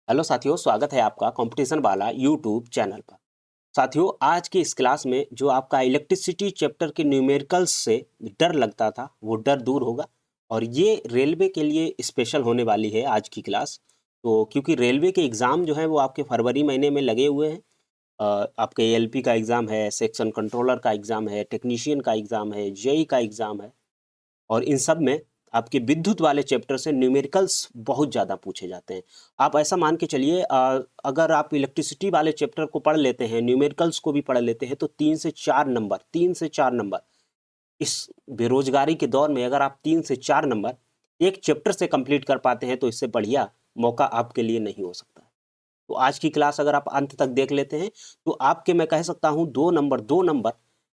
Hello साथियों, स्वागत है आपका कंपटीशन वाला यूट्यूब चैनल पर। साथियों, आज की इस क्लास में जो आपका इलेक्ट्रिसिटी चैप्टर के न्यूमेरिकल्स से डर लगता था वो डर दूर होगा। और ये रेलवे के लिए स्पेशल होने वाली है आज की क्लास। तो क्योंकि रेलवे के एग्ज़ाम जो है वो आपके फरवरी महीने में लगे हुए हैं। आपके एएलपी का एग्ज़ाम है, सेक्शन कंट्रोलर का एग्ज़ाम है, टेक्नीशियन का एग्ज़ाम है, जेई का एग्ज़ाम है। और इन सब में आपके विद्युत वाले चैप्टर से न्यूमेरिकल्स बहुत ज़्यादा पूछे जाते हैं। आप ऐसा मान के चलिए, अगर आप इलेक्ट्रिसिटी वाले चैप्टर को पढ़ लेते हैं, न्यूमेरिकल्स को भी पढ़ लेते हैं, तो 3 से 4 नंबर इस बेरोजगारी के दौर में अगर आप 3 से 4 नंबर एक चैप्टर से कंप्लीट कर पाते हैं तो इससे बढ़िया मौका आपके लिए नहीं हो सकता है। तो आज की क्लास अगर आप अंत तक देख लेते हैं तो आपके, मैं कह सकता हूँ, 2 नंबर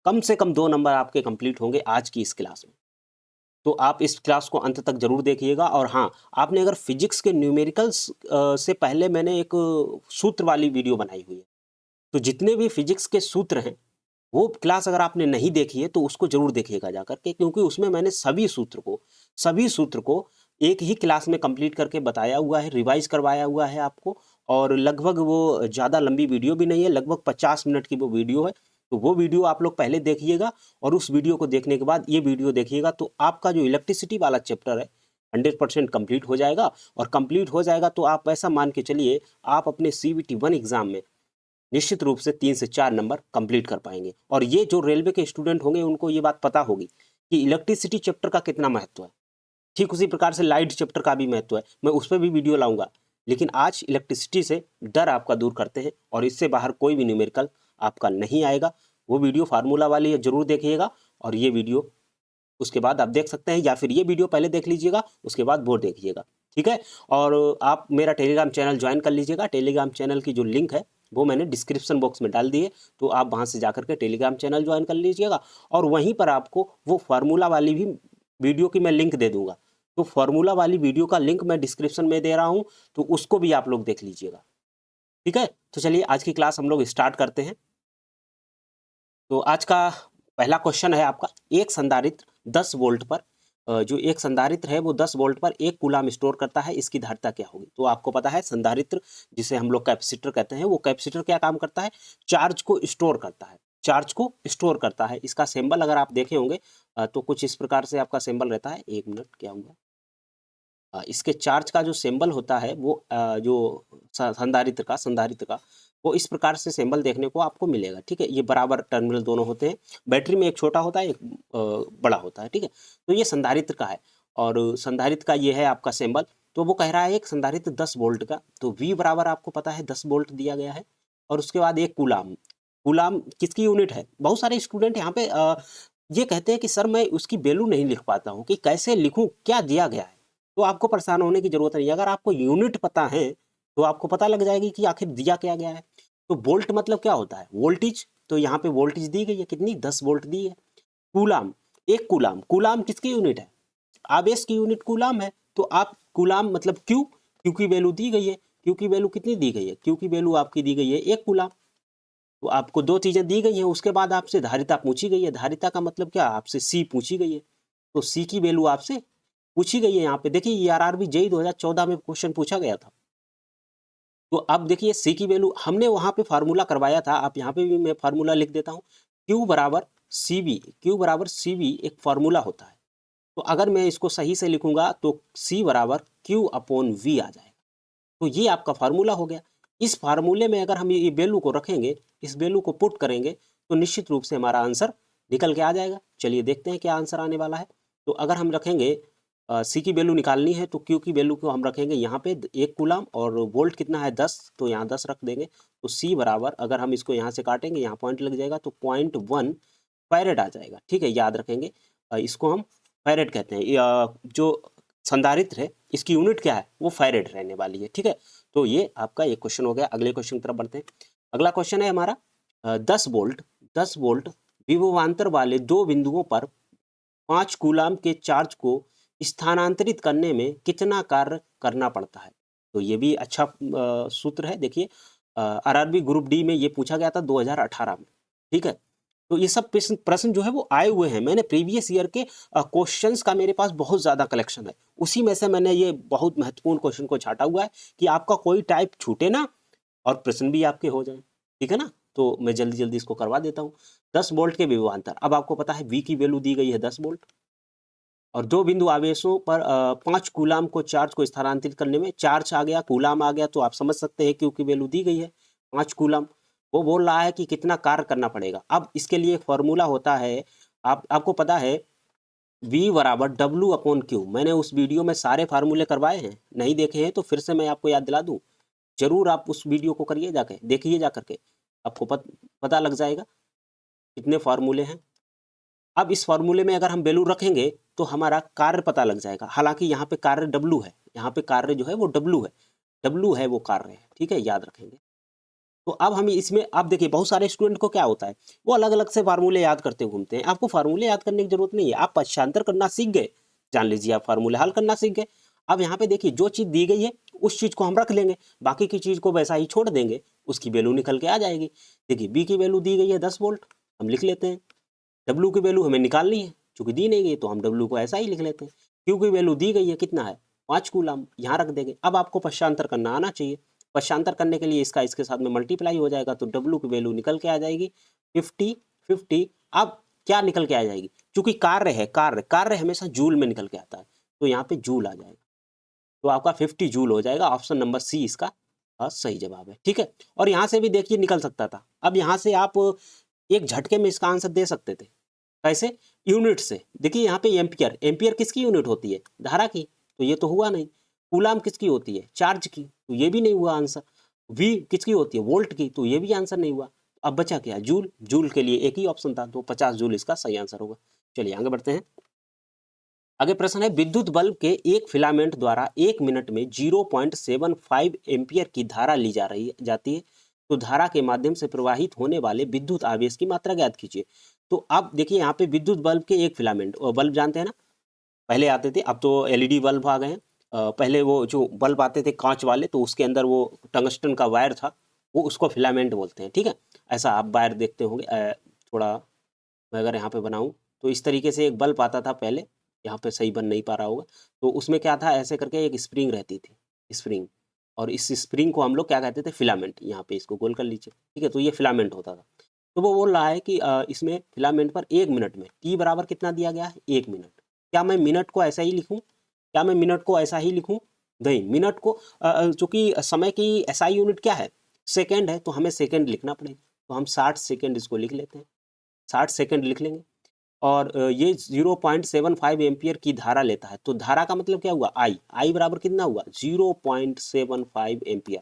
कम से कम 2 नंबर आपके कंप्लीट होंगे आज की इस क्लास में। तो आप इस क्लास को अंत तक जरूर देखिएगा। और हाँ, आपने अगर फिजिक्स के न्यूमेरिकल्स से पहले मैंने एक सूत्र वाली वीडियो बनाई हुई है, तो जितने भी फिजिक्स के सूत्र हैं वो क्लास अगर आपने नहीं देखी है तो उसको जरूर देखिएगा जाकर के, क्योंकि उसमें मैंने सभी सूत्र को एक ही क्लास में कंप्लीट करके बताया हुआ है, रिवाइज करवाया हुआ है आपको। और लगभग वो ज़्यादा लंबी वीडियो भी नहीं है, लगभग 50 मिनट की वो वीडियो है। तो वो वीडियो आप लोग पहले देखिएगा और उस वीडियो को देखने के बाद ये वीडियो देखिएगा, तो आपका जो इलेक्ट्रिसिटी वाला चैप्टर है 100% कंप्लीट हो जाएगा। और कंप्लीट हो जाएगा तो आप ऐसा मान के चलिए, आप अपने CVT 1 एग्जाम में निश्चित रूप से 3 से 4 नंबर कंप्लीट कर पाएंगे। और ये जो रेलवे के स्टूडेंट होंगे उनको ये बात पता होगी कि इलेक्ट्रिसिटी चैप्टर का कितना महत्व है। ठीक उसी प्रकार से लाइट चैप्टर का भी महत्व है, मैं उस पर भी वीडियो लाऊंगा। लेकिन आज इलेक्ट्रिसिटी से डर आपका दूर करते हैं और इससे बाहर कोई भी न्यूमेरिकल आपका नहीं आएगा। वो वीडियो फार्मूला वाली है, जरूर देखिएगा। और ये वीडियो उसके बाद आप देख सकते हैं, या फिर ये वीडियो पहले देख लीजिएगा उसके बाद वो देखिएगा, ठीक है। और आप मेरा टेलीग्राम चैनल ज्वाइन कर लीजिएगा। टेलीग्राम चैनल की जो लिंक है वो मैंने डिस्क्रिप्शन बॉक्स में डाल दी है, तो आप वहाँ से जाकर के टेलीग्राम चैनल ज्वाइन कर लीजिएगा। और वहीं पर आपको वो फार्मूला वाली भी वीडियो की मैं लिंक दे दूंगा। तो फार्मूला वाली वीडियो का लिंक मैं डिस्क्रिप्शन में दे रहा हूँ, तो उसको भी आप लोग देख लीजिएगा, ठीक है। तो चलिए आज की क्लास हम लोग स्टार्ट करते हैं। तो आज का पहला क्वेश्चन है आपका, एक संधारित्र 10 वोल्ट पर, जो एक संधारित्र है वो 10 वोल्ट पर 1 कूलाम स्टोर करता है, इसकी धारिता क्या होगी। तो आपको पता है संधारित्र, जिसे हम लोग कैपेसिटर कहते हैं, वो कैपेसिटर क्या काम करता है, चार्ज को स्टोर करता है। चार्ज को स्टोर करता है। इसका सिंबल अगर आप देखे होंगे तो कुछ इस प्रकार से आपका सिंबल रहता है। एक मिनट, क्या हुआ। इसके चार्ज का जो सिंबल होता है वो जो संधारित्र का वो इस प्रकार से सिंबल देखने को आपको मिलेगा, ठीक है। ये बराबर टर्मिनल दोनों होते हैं। बैटरी में एक छोटा होता है, एक बड़ा होता है, ठीक है। तो ये संधारित्र का है और संधारित्र का ये है आपका सिंबल। तो वो कह रहा है एक संधारित्र 10 वोल्ट का, तो V बराबर आपको पता है 10 वोल्ट दिया गया है। और उसके बाद एक कूलाम। कूलाम किसकी यूनिट है। बहुत सारे स्टूडेंट यहाँ पे ये कहते हैं कि सर मैं उसकी वैल्यू नहीं लिख पाता हूँ, कि कैसे लिखूँ, क्या दिया गया है। तो आपको परेशान होने की जरूरत नहीं है, अगर आपको यूनिट पता है तो आपको पता लग जाएगी कि आखिर दिया क्या गया है। तो वोल्ट मतलब क्या होता है, वोल्टेज। तो यहाँ पे वोल्टेज दी गई है, कितनी, 10 वोल्ट दी है। कूलाम, एक कूलाम, कूलाम किसकी यूनिट है, आवेश की यूनिट कूलाम है। तो आप कूलाम मतलब क्यू, क्यू की वैल्यू दी गई है। क्यू की वैल्यू कितनी दी गई है, क्यू की वैल्यू आपकी दी गई है 1 कूलाम। तो आपको दो चीजें दी गई हैं, उसके बाद आपसे धारिता पूछी गई है। धारिता का मतलब क्या, आपसे सी पूछी गई है। तो सी की वैल्यू आपसे पूछी गई है। यहाँ पे देखिए, ये आरआरबी जेई 2014 में क्वेश्चन पूछा गया था। तो अब देखिए सी की वैल्यू हमने वहां पे फार्मूला करवाया था, आप यहाँ पे भी मैं फार्मूला लिख देता हूँ। क्यू बराबर सी बी, क्यू बराबर सी बी एक फार्मूला होता है। तो अगर मैं इसको सही से लिखूंगा तो सी बराबर क्यू अपॉन वी आ जाएगा। तो ये आपका फार्मूला हो गया। इस फार्मूले में अगर हम ये वैल्यू को रखेंगे, इस वैल्यू को पुट करेंगे, तो निश्चित रूप से हमारा आंसर निकल के आ जाएगा। चलिए देखते हैं क्या आंसर आने वाला है। तो अगर हम रखेंगे सी की वैल्यू निकालनी है तो क्यू की वैल्यू को हम रखेंगे यहाँ पे 1 कूलाम, और वोल्ट कितना है 10, तो यहाँ 10 रख देंगे। तो सी बराबर, अगर हम इसको यहाँ से काटेंगे, यहाँ पॉइंट लग जाएगा, तो 0.1 फैरेड आ जाएगा, ठीक है, याद रखेंगे। इसको हम फैरेड कहते हैं। जो संधारित्र है इसकी यूनिट क्या है, वो फैरेड रहने वाली है, ठीक है। तो ये आपका एक क्वेश्चन हो गया। अगले क्वेश्चन की तरफ बढ़ते हैं। अगला क्वेश्चन है हमारा 10 वोल्ट विभवांतर वाले दो बिंदुओं पर 5 कूलाम के चार्ज को स्थानांतरित करने में कितना कार्य करना पड़ता है। तो ये भी अच्छा सूत्र है। देखिए, आरआरबी ग्रुप डी में ये पूछा गया था 2018 में, ठीक है। तो ये सब प्रश्न जो है वो आए हुए हैं। मैंने प्रीवियस ईयर के क्वेश्चंस का मेरे पास बहुत ज़्यादा कलेक्शन है, उसी में से मैंने ये बहुत महत्वपूर्ण क्वेश्चन को छाटा हुआ है कि आपका कोई टाइप छूटे ना और प्रश्न भी आपके हो जाए, ठीक है ना। तो मैं जल्दी जल्दी इसको करवा देता हूँ। 10 वोल्ट के विभवांतर, अब आपको पता है V की वैल्यू दी गई है 10 वोल्ट, और दो बिंदु आवेशों पर 5 कूलाम को चार्ज को स्थानांतरित करने में, चार्ज आ गया, कूलाम आ गया, तो आप समझ सकते हैं क्यों की वैल्यू दी गई है 5 कूलाम। वो बोल रहा है कि कितना कार्य करना पड़ेगा। अब इसके लिए फॉर्मूला होता है, आपको पता है V बराबर W/Q। मैंने उस वीडियो में सारे फार्मूले करवाए हैं, नहीं देखे हैं तो फिर से मैं आपको याद दिला दूं। जरूर आप उस वीडियो को करिए, जाके देखिए जा करके, आपको पता लग जाएगा कितने फार्मूले हैं। अब इस फार्मूले में अगर हम वैल्यू रखेंगे तो हमारा कार्य पता लग जाएगा। हालांकि यहाँ पे कार्य W है, यहाँ पे कार्य जो है वो W है, W है वो कार्य है, ठीक है, याद रखेंगे। तो अब हम इसमें, आप देखिए बहुत सारे स्टूडेंट को क्या होता है, वो अलग अलग से फार्मूले याद करते घूमते हैं। आपको फार्मूले याद करने की जरूरत नहीं है, आप पक्षांतर करना सीख गए, जान लीजिए आप फार्मूले हल करना सीख गए। अब यहाँ पे देखिए जो चीज़ दी गई है उस चीज़ को हम रख लेंगे, बाकी की चीज़ को वैसा ही छोड़ देंगे, उसकी वैल्यू निकल के आ जाएगी। देखिए B की वैल्यू दी गई है 10 वोल्ट, हम लिख लेते हैं। W की वैल्यू हमें निकालनी है, चूंकि दी नहीं गई तो हम W को ऐसा ही लिख लेते हैं। Q की वैल्यू दी गई है, कितना है 5 कूलाम, यहाँ रख देंगे। अब आपको पक्षांतर करना आना चाहिए, पक्षांतर करने के लिए इसका इसके साथ में मल्टीप्लाई हो जाएगा, तो W की वैल्यू निकल के आ जाएगी 50। अब क्या निकल के आ जाएगी, चूंकि कार्य है, कार्य हमेशा जूल में निकल के आता है, तो यहाँ पे जूल आ जाएगा, तो आपका 50 जूल हो जाएगा। ऑप्शन नंबर C इसका सही जवाब है, ठीक है। और यहाँ से भी देखिए निकल सकता था। अब यहाँ से आप एक झटके में इसका आंसर दे सकते थे, कैसे, यूनिट से। देखिए यहाँ पे एम्पियर किसकी यूनिट होती है, धारा की, तो ये तो हुआ नहीं। कूलाम किसकी होती है, चार्ज की, तो ये भी नहीं हुआ आंसर। V किसकी होती है, वोल्ट की, तो ये भी आंसर नहीं हुआ। अब बचा क्या, जूल। जूल के लिए एक ही ऑप्शन था, तो 50 जूल इसका सही आंसर होगा। चलिए आगे बढ़ते हैं। आगे प्रश्न है, विद्युत बल्ब के एक फिलामेंट द्वारा 1 मिनट में 0.75 एम्पियर की धारा ली जाती है, तो धारा के माध्यम से प्रवाहित होने वाले विद्युत आवेश की मात्रा ज्ञात कीजिए। तो अब देखिए यहाँ पे विद्युत बल्ब के एक फिलामेंट, बल्ब जानते हैं ना, पहले आते थे, अब तो LED बल्ब आ गए हैं। पहले वो जो बल्ब आते थे कांच वाले, तो उसके अंदर वो टंगस्टन का वायर था, वो उसको फिलामेंट बोलते हैं, ठीक है। ऐसा आप वायर देखते होंगे। थोड़ा मैं अगर यहाँ पे बनाऊँ तो इस तरीके से एक बल्ब आता था पहले, यहाँ पे सही बन नहीं पा रहा होगा, तो उसमें क्या था, ऐसे करके एक स्प्रिंग रहती थी, स्प्रिंग, और इस स्प्रिंग को हम लोग क्या कहते थे, फिलामेंट। यहाँ पे इसको गोल कर लीजिए, ठीक है, तो ये फिलामेंट होता था। तो वो बोल रहा है कि इसमें फिलामेंट पर 1 मिनट में T बराबर कितना दिया गया है, 1 मिनट। क्या मैं मिनट को ऐसा ही लिखूं, क्या मैं मिनट को ऐसा ही लिखूं, नहीं, मिनट को चूंकि समय की SI यूनिट क्या है, सेकेंड है, तो हमें सेकेंड लिखना पड़ेगा, तो हम 60 सेकेंड इसको लिख लेते हैं, 60 सेकेंड लिख लेंगे। और ये 0.75 एम्पियर की धारा लेता है, तो धारा का मतलब क्या हुआ, आई बराबर कितना हुआ, 0.75 एम्पियर।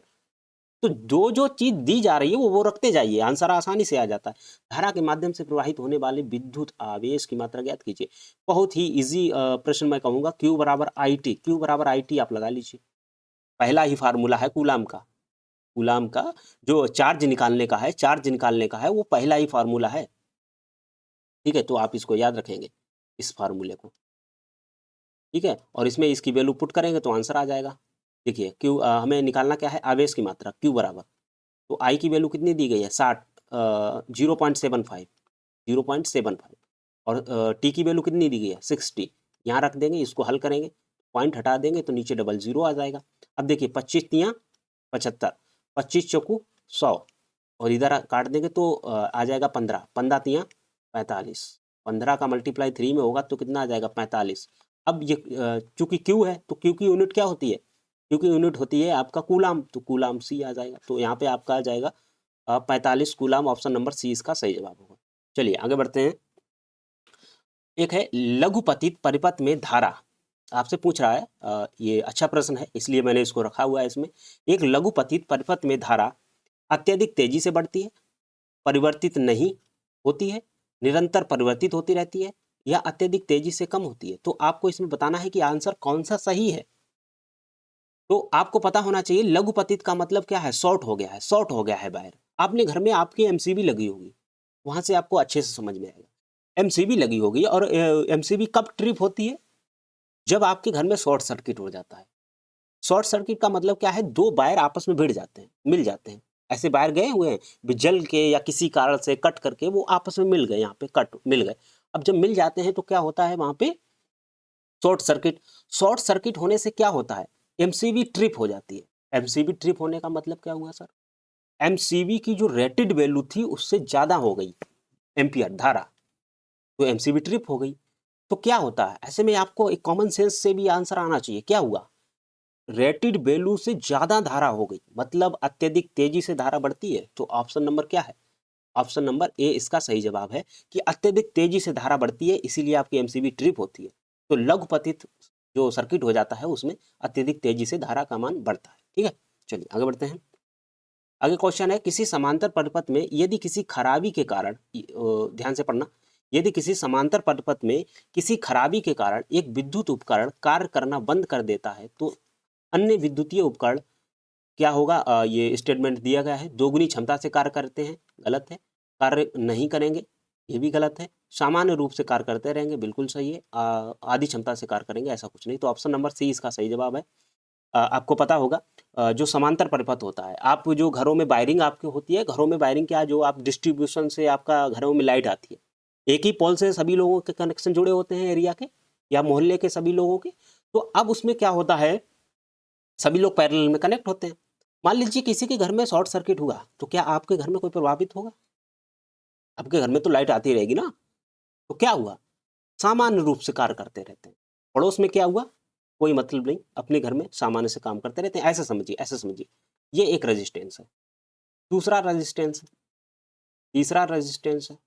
तो जो चीज दी जा रही है वो रखते जाइए, आंसर आसानी से आ जाता है। धारा के माध्यम से प्रवाहित होने वाले विद्युत आवेश की मात्रा ज्ञात कीजिए। बहुत ही इजी प्रश्न मैं कहूंगा, Q बराबर IT, Q बराबर IT आप लगा लीजिए। पहला ही फार्मूला है कूलाम का, कूलाम का जो चार्ज निकालने का है, चार्ज निकालने का है, वो पहला ही फार्मूला है, ठीक है। तो आप इसको याद रखेंगे, इस फार्मूले को, ठीक है। और इसमें इसकी वैल्यू पुट करेंगे तो आंसर आ जाएगा। देखिए Q हमें निकालना क्या है, आवेश की मात्रा, Q बराबर, तो I की वैल्यू कितनी दी गई है, 60, 0.75, और T की वैल्यू कितनी दी गई है, 60। यहाँ रख देंगे, इसको हल करेंगे, पॉइंट हटा देंगे तो नीचे डबल जीरो आ जाएगा। अब देखिए 25 तियाँ 75, 25 चौकू 100, और इधर काट देंगे तो आ जाएगा 15, 15 तियाँ 45, 15 का मल्टीप्लाई 3 में होगा तो कितना आ जाएगा, 45। अब ये चूंकि Q है तो Q की यूनिट क्या होती है, Q की यूनिट होती है आपका कूलाम, तो कूलाम C आ जाएगा। तो यहाँ पे आपका आ जाएगा 45 कूलाम, ऑप्शन नंबर C इसका सही जवाब होगा। चलिए आगे बढ़ते हैं। एक है लघुपतित परिपथ में धारा, आपसे पूछ रहा है, ये अच्छा प्रश्न है इसलिए मैंने इसको रखा हुआ है इसमें। एक लघुपतित परिपथ में धारा अत्यधिक तेजी से बढ़ती है, परिवर्तित नहीं होती है, निरंतर परिवर्तित होती रहती है, या अत्यधिक तेजी से कम होती है। तो आपको इसमें बताना है कि आंसर कौन सा सही है। तो आपको पता होना चाहिए लघुपतित का मतलब क्या है, शॉर्ट हो गया है, शॉर्ट हो गया है वायर। आपने घर में आपकी MCB लगी होगी, वहां से आपको अच्छे से समझ में आएगा। MCB लगी होगी, और MCB कब ट्रिप होती है, जब आपके घर में शॉर्ट सर्किट हो जाता है। शॉर्ट सर्किट का मतलब क्या है, दो वायर आपस में भिड़ जाते हैं, मिल जाते हैं, ऐसे वायर गए हुए हैं जल के या किसी कारण से कट करके वो आपस में मिल गए, यहाँ पे कट मिल गए। अब जब मिल जाते हैं तो क्या होता है वहां पे शॉर्ट सर्किट। शॉर्ट सर्किट होने से क्या होता है, एमसीबी ट्रिप हो जाती है। एमसीबी ट्रिप होने का मतलब क्या हुआ सर, एमसीबी की जो रेटेड वैल्यू थी उससे ज्यादा हो गई एम्पियर धारा, तो एमसीबी ट्रिप हो गई। तो क्या होता है ऐसे में, आपको एक कॉमन सेंस से भी आंसर आना चाहिए, क्या हुआ, रेटेड वैल्यू से ज्यादा धारा हो गई, मतलब अत्यधिक तेजी से धारा बढ़ती है। तो ऑप्शन नंबर क्या है, ऑप्शन नंबर ए इसका सही जवाब है कि अत्यधिक तेजी से धारा बढ़ती है, इसीलिए आपकी एमसीबी ट्रिप होती है। तो लघुपतित जो सर्किट हो जाता है उसमें अत्यधिक तेजी से धारा का मान बढ़ता है। ठीक है, चलिए आगे बढ़ते हैं। आगे क्वेश्चन है, किसी समांतर पदपथ में यदि किसी खराबी के कारण, ध्यान से पढ़ना, यदि किसी समांतर पदपथ में किसी खराबी के कारण एक विद्युत उपकरण कार्य करना बंद कर देता है तो अन्य विद्युतीय उपकरण क्या होगा। ये स्टेटमेंट दिया गया है, दोगुनी क्षमता से कार्य करते हैं, गलत है। कार्य नहीं करेंगे, ये भी गलत है। सामान्य रूप से कार्य करते रहेंगे, बिल्कुल सही है। आधी क्षमता से कार्य करेंगे, ऐसा कुछ नहीं। तो ऑप्शन नंबर सी इसका सही जवाब है। आपको पता होगा जो समांतर परिपथ होता है, आप जो घरों में वायरिंग आपकी होती है, घरों में वायरिंग क्या, जो आप डिस्ट्रीब्यूशन से आपका घरों में लाइट आती है, एक ही पोल से सभी लोगों के कनेक्शन जुड़े होते हैं एरिया के या मोहल्ले के सभी लोगों के। तो अब उसमें क्या होता है, सभी लोग पैरेलल में कनेक्ट होते हैं। मान लीजिए किसी के घर में शॉर्ट सर्किट हुआ, तो क्या आपके घर में कोई प्रभावित होगा, आपके घर में तो लाइट आती रहेगी ना। तो क्या हुआ, सामान्य रूप से कार्य करते रहते हैं। पड़ोस में क्या हुआ, कोई मतलब नहीं, अपने घर में सामान्य से काम करते रहते हैं, ऐसे समझिए, ऐसे समझिए। ये एक रेजिस्टेंस है, दूसरा रेजिस्टेंस है, तीसरा रेजिस्टेंस है।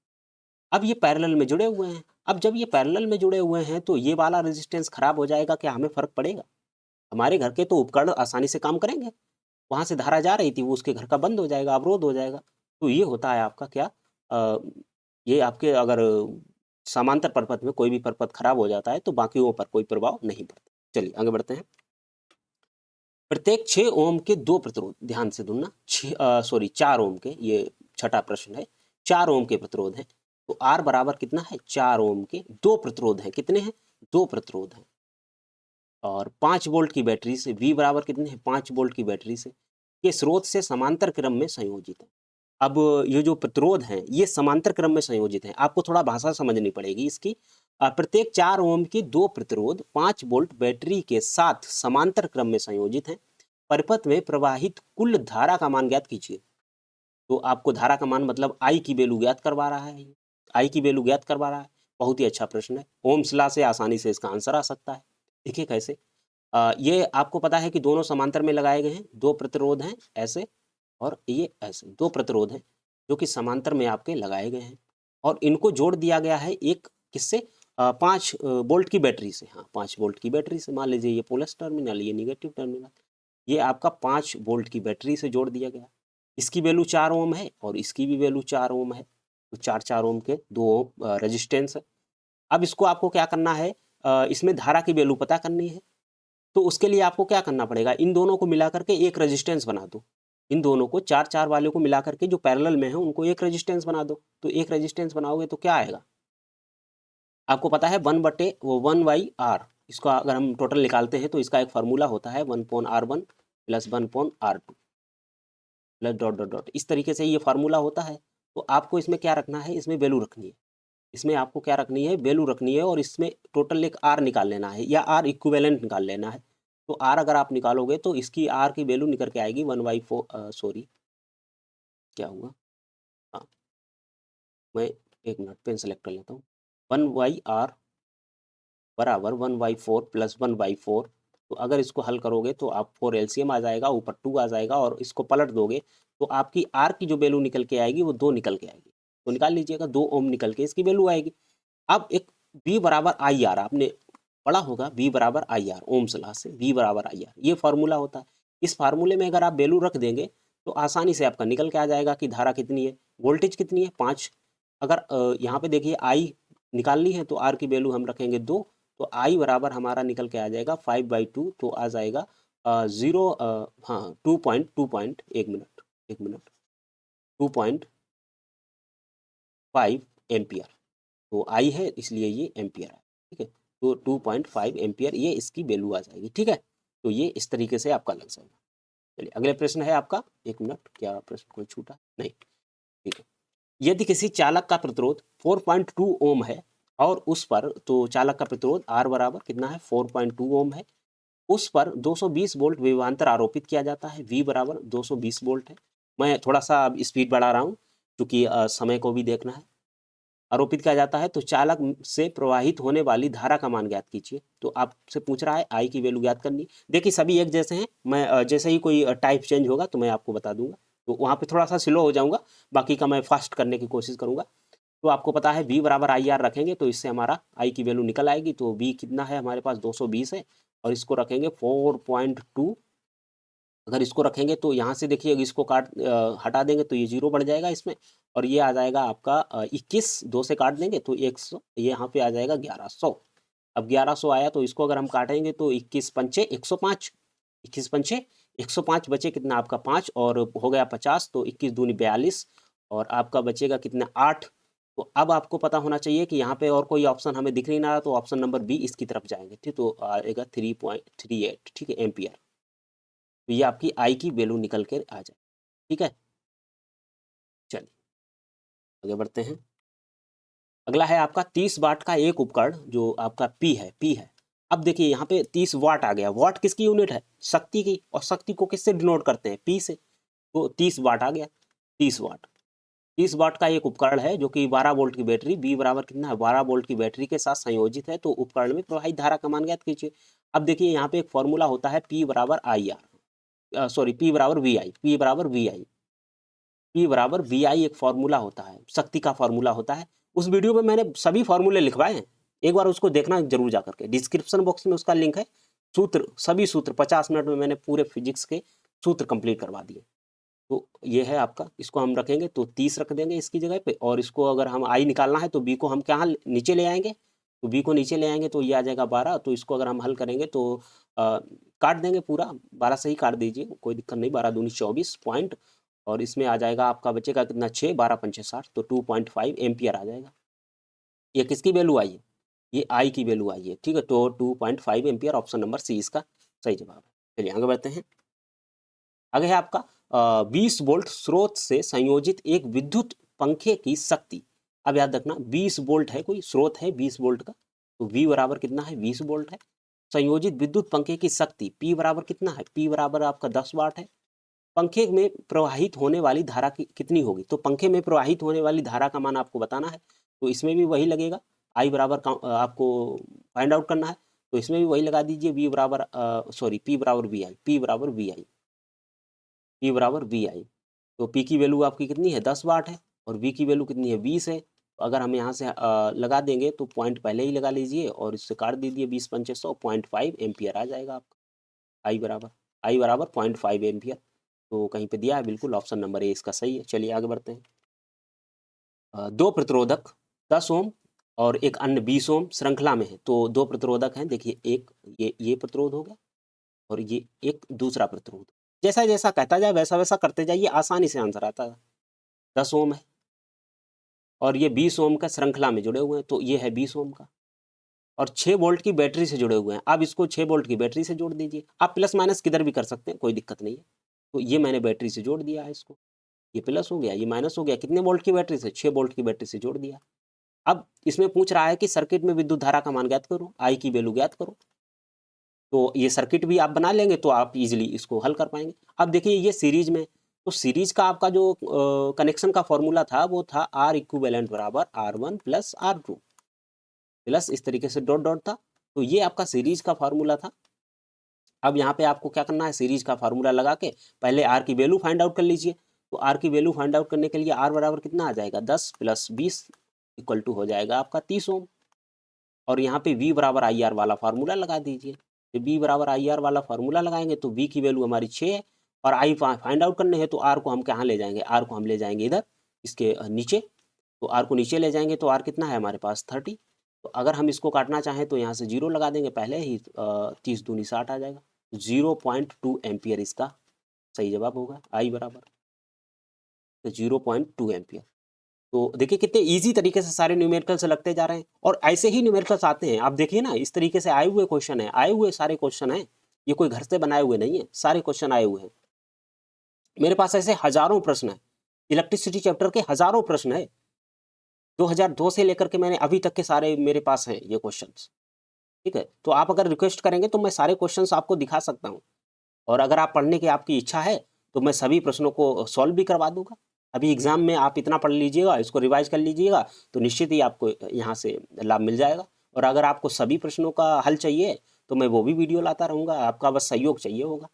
अब ये पैरेलल में जुड़े हुए हैं। अब जब ये पैरेलल में जुड़े हुए हैं तो ये वाला रेजिस्टेंस खराब हो जाएगा, क्या हमें फर्क पड़ेगा, हमारे घर के तो उपकरण आसानी से काम करेंगे। वहां से धारा जा रही थी, वो उसके घर का बंद हो जाएगा, अवरोध हो जाएगा। तो ये होता है आपका क्या, ये आपके अगर समांतर परपथ में कोई भी परपथ खराब हो जाता है तो बाकियों पर कोई प्रभाव नहीं पड़ता। चलिए आगे बढ़ते हैं। प्रत्येक 6 ओम के दो प्रतिरोध, ध्यान से सुनना, 4 ओम के, ये छठा प्रश्न है, 4 ओम के प्रतिरोध है। तो आर बराबर कितना है, 4 ओम के दो प्रतिरोध हैं, कितने हैं, दो प्रतिरोध हैं। और 5 वोल्ट की बैटरी से, वी बराबर कितने हैं, 5 वोल्ट की बैटरी से, ये स्रोत से समांतर क्रम में संयोजित है। अब ये जो प्रतिरोध हैं ये समांतर क्रम में संयोजित हैं, आपको थोड़ा भाषा समझनी पड़ेगी इसकी। प्रत्येक 4 ओम की दो प्रतिरोध 5 वोल्ट बैटरी के साथ समांतर क्रम में संयोजित हैं। परिपथ में प्रवाहित कुल धारा का मान ज्ञात कीजिए। तो आपको धारा का मान मतलब आई की वैल्यू ज्ञात करवा रहा है, आई की वैल्यू ज्ञात करवा रहा है। बहुत ही अच्छा प्रश्न है, ओम्स लॉ से आसानी से इसका आंसर आ सकता है। देखिए कैसे, ये आपको पता है कि दोनों समांतर में लगाए गए हैं, दो प्रतिरोध हैं ऐसे और ये ऐसे, दो प्रतिरोध हैं जो कि समांतर में आपके लगाए गए हैं और इनको जोड़ दिया गया है एक किससे, 5 वोल्ट की बैटरी से। हाँ, 5 वोल्ट की बैटरी से, मान लीजिए ये प्लस टर्मिनल, ये निगेटिव टर्मिनल, ये आपका 5 वोल्ट की बैटरी से जोड़ दिया गया। इसकी वैल्यू 4 ओम है और इसकी भी वैल्यू 4 ओम है, तो 4 ओम के 2 ओम रेजिस्टेंस है। अब इसको आपको क्या करना है, इसमें धारा की वैल्यू पता करनी है। तो उसके लिए आपको क्या करना पड़ेगा, इन दोनों को मिला करके एक रेजिस्टेंस बना दो। इन दोनों को 4 वाले को मिला करके जो पैरेलल में है उनको एक रेजिस्टेंस बना दो। तो एक रेजिस्टेंस बनाओगे तो क्या आएगा, आपको पता है 1/1/R। इसका अगर हम टोटल निकालते हैं तो इसका एक फार्मूला होता है 1/R1 plus 1/R2 plus dot dot dot, इस तरीके से ये फार्मूला होता है। तो आपको इसमें क्या रखना है, इसमें वैल्यू रखनी है, इसमें आपको क्या रखनी है, वैल्यू रखनी है और इसमें टोटल एक आर निकाल लेना है या आर इक्विवेलेंट निकाल लेना है। तो आर अगर आप निकालोगे तो इसकी आर की वैल्यू निकल के आएगी 1/4, सॉरी क्या हुआ, हाँ मैं एक मिनट पेन सेलेक्ट कर लेता हूँ। 1/R बराबर 1/4 प्लस 1/4। तो अगर इसको हल करोगे तो आप 4 एलसीएम आ जाएगा, ऊपर 2 आ जाएगा और इसको पलट दोगे तो आपकी आर की जो वैल्यू निकल के आएगी वो 2 निकल के आएगी। तो निकाल लीजिएगा, 2 ओम निकल के इसकी वैल्यू आएगी। अब एक बी बराबर आई आर आपने पढ़ा होगा, बी बराबर आई आर, ओम्स लॉ से बी बराबर आई आर ये फार्मूला होता है। इस फार्मूले में अगर आप वैल्यू रख देंगे तो आसानी से आपका निकल के आ जाएगा कि धारा कितनी है, वोल्टेज कितनी है 5। अगर यहाँ पे देखिए आई निकालनी है तो आर की वैल्यू हम रखेंगे 2, तो आई बराबर हमारा निकल के आ जाएगा 5/2, तो आ जाएगा 0, हाँ 2.2, एक मिनट, एक मिनट, 2.5 एम्पियर। तो आई है इसलिए ये एम्पियर है, ठीक है। तो 2.5 एम्पियर ये इसकी वैल्यू आ जाएगी, ठीक है। तो ये इस तरीके से आपका लग जाएगा। चलिए अगले प्रश्न है आपका, 1 मिनट, क्या प्रश्न कोई छूटा नहीं, ठीक है। यदि किसी चालक का प्रतिरोध 4.2 ओम है और उस पर, तो चालक का प्रतिरोध R बराबर कितना है, 4.2 ओम है, उस पर 220 वोल्ट विभवांतर आरोपित किया जाता है, V बराबर 220 वोल्ट है। मैं थोड़ा सा अब स्पीड बढ़ा रहा हूँ क्योंकि समय को भी देखना है। आरोपित किया जाता है तो चालक से प्रवाहित होने वाली धारा का मान ज्ञात कीजिए। तो आपसे पूछ रहा है आई की वैल्यू ज्ञात करनी। देखिए सभी एक जैसे हैं, मैं जैसे ही कोई टाइप चेंज होगा तो मैं आपको बता दूंगा, तो वहाँ पे थोड़ा सा स्लो हो जाऊंगा, बाकी का मैं फास्ट करने की कोशिश करूंगा। तो आपको पता है V बराबर IR रखेंगे तो इससे हमारा I की वैल्यू निकल आएगी। तो V कितना है हमारे पास, 220 है, और इसको रखेंगे 4.2। अगर इसको रखेंगे तो यहाँ से देखिए इसको हटा देंगे तो ये 0 बढ़ जाएगा इसमें, और ये आ जाएगा आपका 21, 2 से काट देंगे तो 100, ये यहाँ पे आ जाएगा 1100। अब 1100 आया तो इसको अगर हम काटेंगे तो 21 पंचे 105, 21 पंचे 105 बचे कितना आपका 5, और हो गया 50, तो 21 दूनी 42, और आपका बचेगा कितना 8। तो अब आपको पता होना चाहिए कि यहाँ पे और कोई ऑप्शन हमें दिख नहीं रहा, तो ऑप्शन नंबर बी इसकी तरफ जाएंगे, ठीक, तो आएगा 3.38, ठीक है, एम्पियर। तो ये आपकी आई की वैल्यू निकल कर आ जाए, ठीक है। चलिए आगे बढ़ते हैं। अगला है आपका 30 वाट का एक उपकरण जो आपका पी है। अब देखिए यहाँ पे 30 वाट आ गया, वाट किसकी यूनिट है, शक्ति की, और शक्ति को किससे डिनोट करते हैं, पी से, तो 30 वाट आ गया। 30 वाट का एक उपकरण है जो कि 12 वोल्ट की बैटरी, बी बराबर कितना है, 12 वोल्ट की बैटरी के साथ संयोजित है, तो उपकरण में प्रवाहित धारा का मान ज्ञात कीजिए। अब देखिए यहाँ पे एक फॉर्मूला होता है पी बराबर IR, सॉरी पी बराबर वी आई, पी बराबर वी आई एक फार्मूला होता है, शक्ति का फार्मूला होता है। उस वीडियो में मैंने सभी फार्मूले लिखवाए हैं, एक बार उसको देखना जरूर जा करके, डिस्क्रिप्शन बॉक्स में उसका लिंक है। सूत्र, सभी सूत्र 50 मिनट में मैंने पूरे फिजिक्स के सूत्र कंप्लीट करवा दिए। तो ये है आपका, इसको हम रखेंगे तो 30 रख देंगे इसकी जगह पे, और इसको अगर हम आई निकालना है तो बी को हम क्या नीचे ले आएंगे, तो बी को नीचे ले आएंगे तो ये आ जाएगा 12। तो इसको अगर हम हल करेंगे तो काट देंगे पूरा, 12 से ही काट दीजिए, कोई दिक्कत नहीं, 12 दूनी 24 पॉइंट, और इसमें आ जाएगा आपका बचेगा कितना 6, 12 पंचे 60, तो 2.5 एम्पियर आ जाएगा। ये किसकी वैल्यू आई है, ये आई की वैल्यू आई है, ठीक है। तो 2.5 एम्पियर, ऑप्शन नंबर सी इसका सही जवाब है। चलिए आगे बढ़ते हैं। आगे है आपका 20 वोल्ट स्रोत से संयोजित एक विद्युत पंखे की शक्ति। अब याद रखना 20 वोल्ट है, कोई स्रोत है 20 वोल्ट का, तो V बराबर कितना है, 20 वोल्ट है। संयोजित विद्युत पंखे की शक्ति P बराबर कितना है, P बराबर आपका 10 वाट है। पंखे में प्रवाहित होने वाली धारा कितनी होगी, तो पंखे में प्रवाहित होने वाली धारा का मान आपको बताना है, तो इसमें भी वही लगेगा। आई बराबर आपको फाइंड आउट करना है, तो इसमें भी वही लगा दीजिए, V बराबर सॉरी P बराबर वी आई, P बराबर वी आई, P बराबर वी आई। तो P की वैल्यू आपकी कितनी है, 10 वाट है, और V की वैल्यू कितनी है, 20 है। तो अगर हम यहाँ से लगा देंगे तो पॉइंट पहले ही लगा लीजिए और इससे काट दीजिए, 20 पंचे 100, 0.5 एम्पियर आ जाएगा आपका। आई बराबर 0.5 एम्पियर। तो कहीं पे दिया है, बिल्कुल ऑप्शन नंबर ए इसका सही है। चलिए आगे बढ़ते हैं। दो प्रतिरोधक 10 ओम और एक अन्य 20 ओम श्रृंखला में है। तो दो प्रतिरोधक हैं, देखिए एक ये प्रतिरोध हो गया और ये एक दूसरा प्रतिरोध। जैसा जैसा कहता जाए वैसा वैसा करते जाइए, आसानी से आंसर आता है। 10 ओम है और ये 20 ओम का श्रृंखला में जुड़े हुए हैं, तो ये है 20 ओम का, और 6 वोल्ट की बैटरी से जुड़े हुए हैं। अब इसको 6 वोल्ट की बैटरी से जोड़ दीजिए, आप प्लस माइनस किधर भी कर सकते हैं, कोई दिक्कत नहीं है। तो ये मैंने बैटरी से जोड़ दिया है इसको, ये प्लस हो गया, ये माइनस हो गया, कितने वोल्ट की बैटरी से, 6 वोल्ट की बैटरी से जोड़ दिया। अब इसमें पूछ रहा है कि सर्किट में विद्युत धारा का मान ज्ञात करो, आई की वैल्यू ज्ञात करो। तो ये सर्किट भी आप बना लेंगे तो आप इजीली इसको हल कर पाएंगे। अब देखिए ये सीरीज में, तो सीरीज का आपका जो कनेक्शन का फॉर्मूला था वो था आर इक्विवेलेंट बराबर R1 प्लस R2 प्लस इस तरीके से डॉट डॉट था। तो ये आपका सीरीज का फार्मूला था। अब यहाँ पे आपको क्या करना है, सीरीज का फार्मूला लगा के पहले आर की वैल्यू फाइंड आउट कर लीजिए। तो आर की वैल्यू फाइंड आउट करने के लिए आर बराबर कितना आ जाएगा, 10 प्लस 20 इक्वल टू हो जाएगा आपका 30 ओम। और यहाँ पे V बराबर आई आर वाला फार्मूला लगा दीजिए। तो V बराबर आई आर वाला फार्मूला लगाएंगे तो V की वैल्यू हमारी 6 है, और आई फाइंड आउट करने हैं तो R को हम कहाँ ले जाएंगे, R को हम ले जाएंगे इधर इसके नीचे। तो R को नीचे ले जाएंगे तो R कितना है हमारे पास 30। तो अगर हम इसको काटना चाहें तो यहाँ से 0 लगा देंगे पहले ही, 30 दूनी 60 आ जाएगा। 0.2 एम्पियर इसका सही जवाब होगा, आई बराबर 0.2 एम्पियर। तो देखिए कितने इजी तरीके से सारे न्यूमेरिकल्स लगते जा रहे हैं, और ऐसे ही न्यूमेरिकल्स आते हैं। आप देखिए ना, इस तरीके से आए हुए क्वेश्चन है, आए हुए सारे क्वेश्चन हैं, ये कोई घर से बनाए हुए नहीं है, सारे क्वेश्चन आए हुए हैं। मेरे पास ऐसे हजारों प्रश्न है, इलेक्ट्रिसिटी चैप्टर के हजारों प्रश्न है, 2002 से लेकर के मैंने अभी तक के सारे मेरे पास हैं ये क्वेश्चंस। ठीक है, तो आप अगर रिक्वेस्ट करेंगे तो मैं सारे क्वेश्चंस आपको दिखा सकता हूँ, और अगर आप पढ़ने की आपकी इच्छा है तो मैं सभी प्रश्नों को सॉल्व भी करवा दूंगा। अभी एग्जाम में आप इतना पढ़ लीजिएगा, इसको रिवाइज कर लीजिएगा, तो निश्चित ही आपको यहाँ से लाभ मिल जाएगा। और अगर आपको सभी प्रश्नों का हल चाहिए तो मैं वो भी वीडियो लाता रहूँगा, आपका बस सहयोग चाहिए होगा।